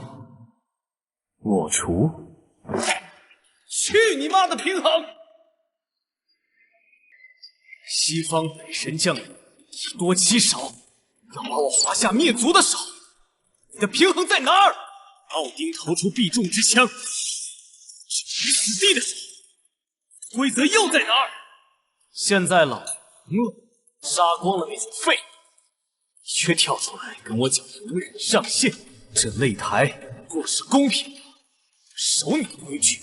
抹除。去你妈的平衡！西方北神将领以多欺少，要把我华夏灭族的手，你的平衡在哪儿？奥丁投出必中之枪，置于死地的手，规则又在哪儿？现在老赢了，杀光了那些废物，你却跳出来跟我讲容忍上限。这擂台不过是公平的，守你的规矩。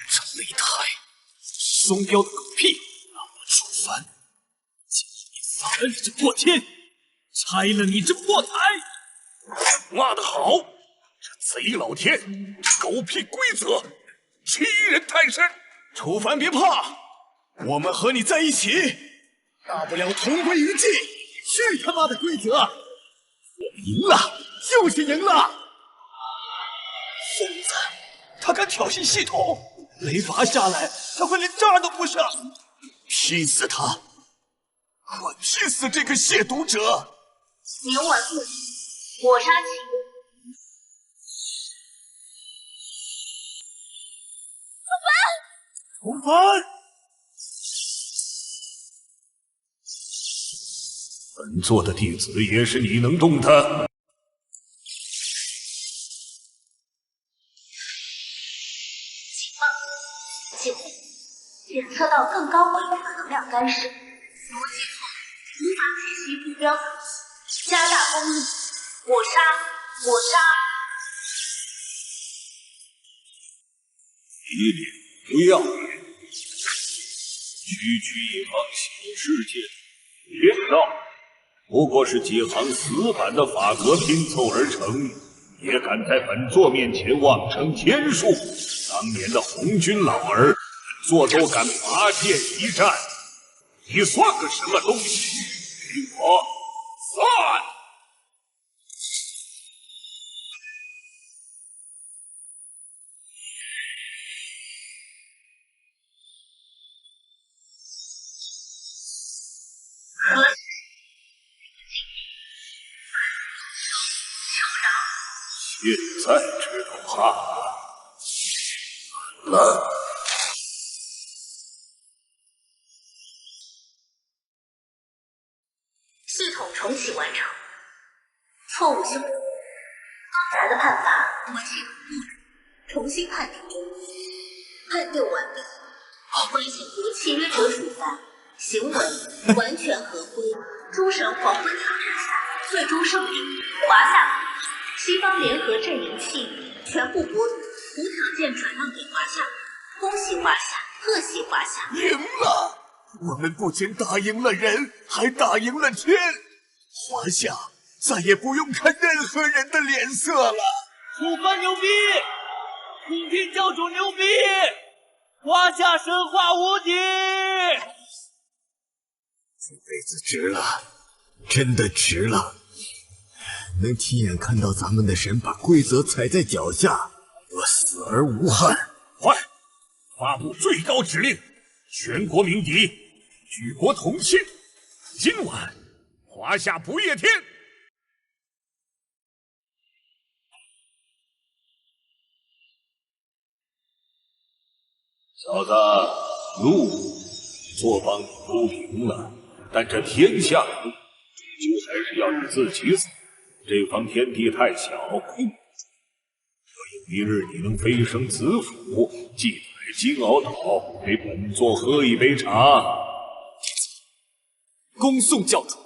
这擂台双标的狗屁，让我楚凡建议你放了你这破天，拆了你这破台。骂得好！这贼老天，这狗屁规则，欺人太甚！楚凡别怕，我们和你在一起，大不了同归于尽。去他妈的规则！我们赢了，就是赢了！疯子，他敢挑衅系统，雷罚下来，他会连渣都不剩。劈死他！我劈死这个亵渎者！冥顽不灵，抹杀其楚凡，本座的弟子也是你能动的。检测到更高维度的能量干涉，逻辑错，无法解析目标等级，加大攻力，抹杀，抹杀。一脸不要脸，区区一行小世界，天道不过是几行死板的法格拼凑而成，也敢在本座面前妄称天数。当年的红军老儿，本座都敢拔剑一战，你算个什么东西？与我散！现在知道怕了。系统重启完成。错误修正，刚才的判罚我系统误判，重新判定。判定完毕，花下国契约者处罚，行为完全合规。诸神黄昏挑战赛最终胜利，华夏西方联合阵营契约全部剥夺，无条件转让给华夏。恭喜华夏，贺喜华夏！赢了！我们不仅打赢了人，还打赢了天。华夏再也不用看任何人的脸色了。楚帆牛逼，空天教主牛逼，华夏神话无敌！这辈子值了，真的值了！能亲眼看到咱们的神把规则踩在脚下，我死而无憾。快，发布最高指令，全国鸣笛，举国同庆。今晚，华夏不夜天。小子，路做帮你铺平了，但这天下终究还是要你自己走。这方天地太小，控不住。可有一日你能飞升子府，祭采金鳌岛，给本座喝一杯茶。恭送教主。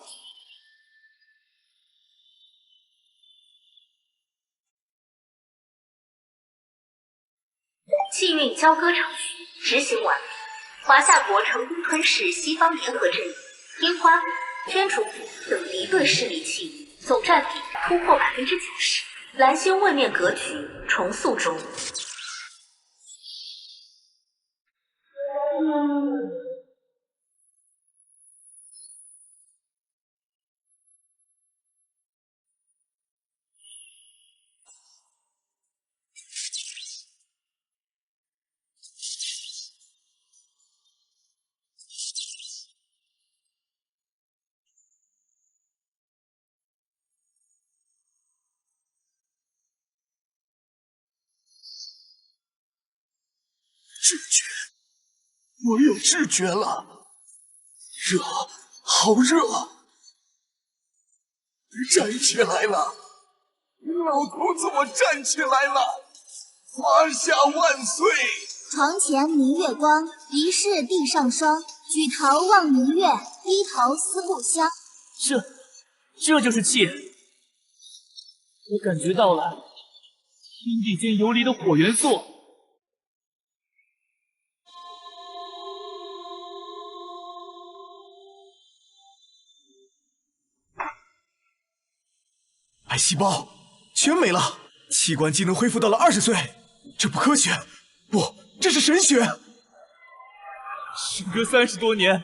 气运交割程序执行完毕，华夏国成功吞噬西方联合阵营、樱花谷、天竺谷等敌对势力气运，总占比突破90%。蓝星位面格局重塑中。知觉，我有知觉了，热，好热！站起来了，老头子，我站起来了！华夏万岁！床前明月光，疑是地上霜。举头望明月，低头思故乡。这就是气，我感觉到了天地间游离的火元素。癌细胞全没了，器官机能恢复到了20岁，这不科学，不，这是神学。时隔30多年，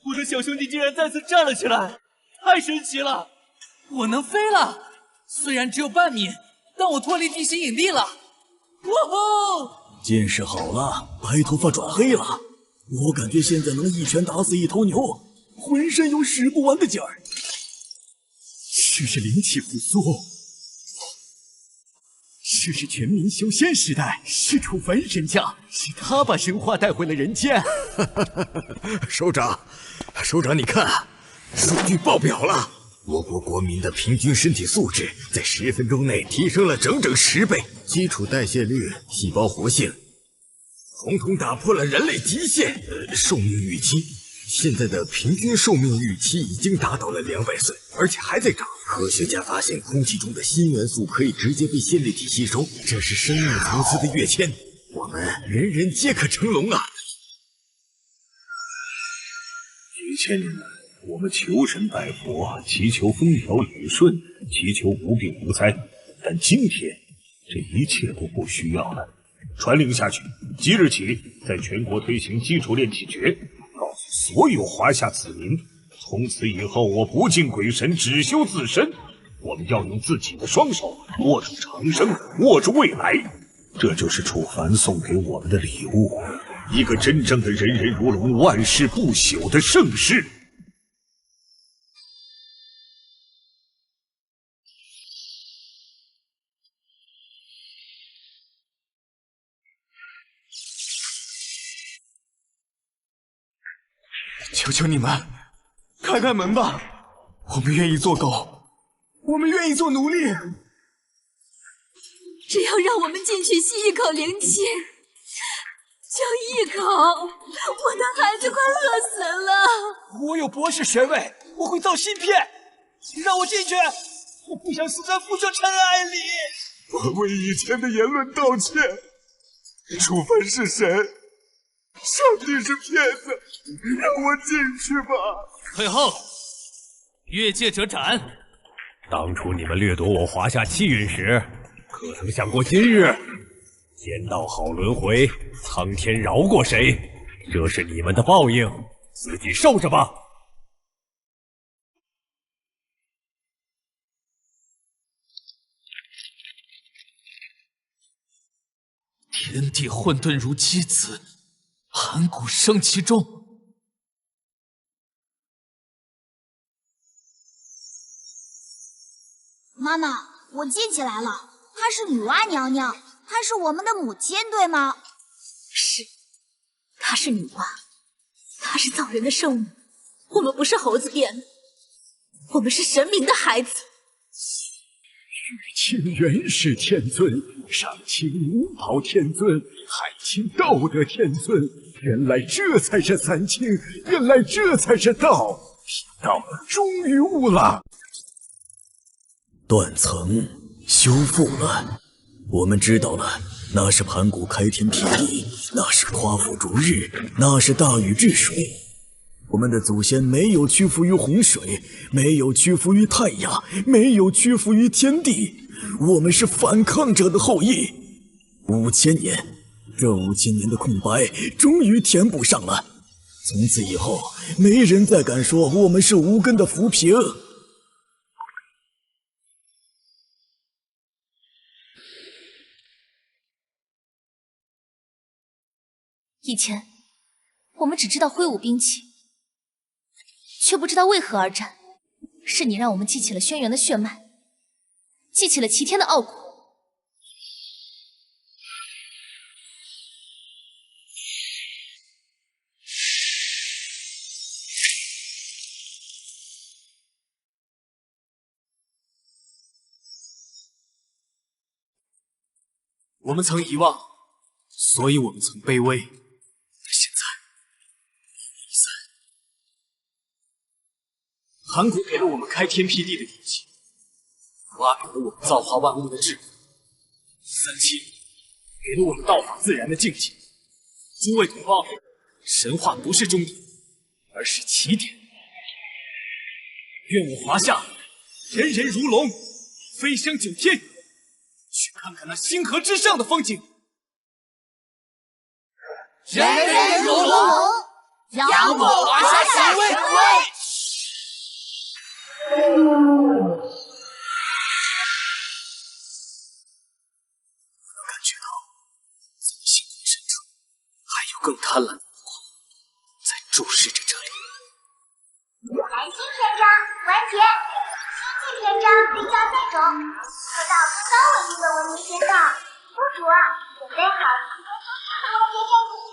我的小兄弟竟然再次站了起来，太神奇了！我能飞了，虽然只有半米，但我脱离地心引力了。哇吼！见识好了，白头发转黑了，我感觉现在能一拳打死一头牛，浑身有使不完的劲儿。这是灵气复苏，这是全民修仙时代，是楚凡神将，是他把神话带回了人间。首长，你看，数据爆表了，我国国民的平均身体素质在10分钟内提升了整整10倍，基础代谢率、细胞活性，统统打破了人类极限寿命预期。现在的平均寿命预期已经达到了200岁，而且还在涨。科学家发现，空气中的新元素可以直接被线粒体吸收，这是生命层次的跃迁，我们人人皆可成龙啊！几千年来，我们求神拜佛，祈求风调雨顺，祈求无病无灾，但今天，这一切都不需要了。传令下去，即日起，在全国推行基础炼气诀。告诉所有华夏子民，从此以后我不敬鬼神，只修自身。我们要用自己的双手握住长生，握住未来。这就是楚凡送给我们的礼物，一个真正的人人如龙、万世不朽的盛世。求求你们，开开门吧！我们愿意做狗，我们愿意做奴隶。只要让我们进去吸一口灵气，就一口，我的孩子快饿死了。我有博士学位，我会造芯片，请让我进去，我不想死在辐射尘埃里。我为以前的言论道歉。楚凡是神，上帝是骗子，让我进去吧。退后，越界者斩。当初你们掠夺我华夏气运时，可曾想过今日天道好轮回，苍天饶过谁？这是你们的报应，自己受着吧。天地混沌如棋子，盘古生其中。妈妈，我记起来了，她是女娲娘娘，她是我们的母亲，对吗？是，她是女娲，她是造人的圣母。我们不是猴子变的，我们是神明的孩子。清元始天尊，上清无宝天尊，海清道德天尊。原来这才是三清，原来这才是道。贫道终于悟了。断层修复了，我们知道了，那是盘古开天辟地，那是夸父逐日，那是大禹治水。我们的祖先没有屈服于洪水，没有屈服于太阳，没有屈服于天地，我们是反抗者的后裔。5000年，这5000年的空白终于填补上了。从此以后，没人再敢说我们是无根的浮萍。以前，我们只知道挥舞兵器，却不知道为何而战。是你让我们记起了轩辕的血脉，记起了齐天的傲骨。我们曾遗忘，所以我们曾卑微。现在，盘古给了我们开天辟地的底气，娲给了我们造化万物的智慧，三清给了我们道法自然的境界。诸位同胞，神话不是终点，而是起点。愿我华夏人人如龙，飞升9天，去看看那星河之上的风景。人人如龙，扬我华夏神威。感觉到，在星空深处，还有更贪婪的目光在注视着这里。蓝星篇章完结，星际篇章比较内容，说到更高维度的文明篇章。公主啊，准备好今天精彩的完结战绩。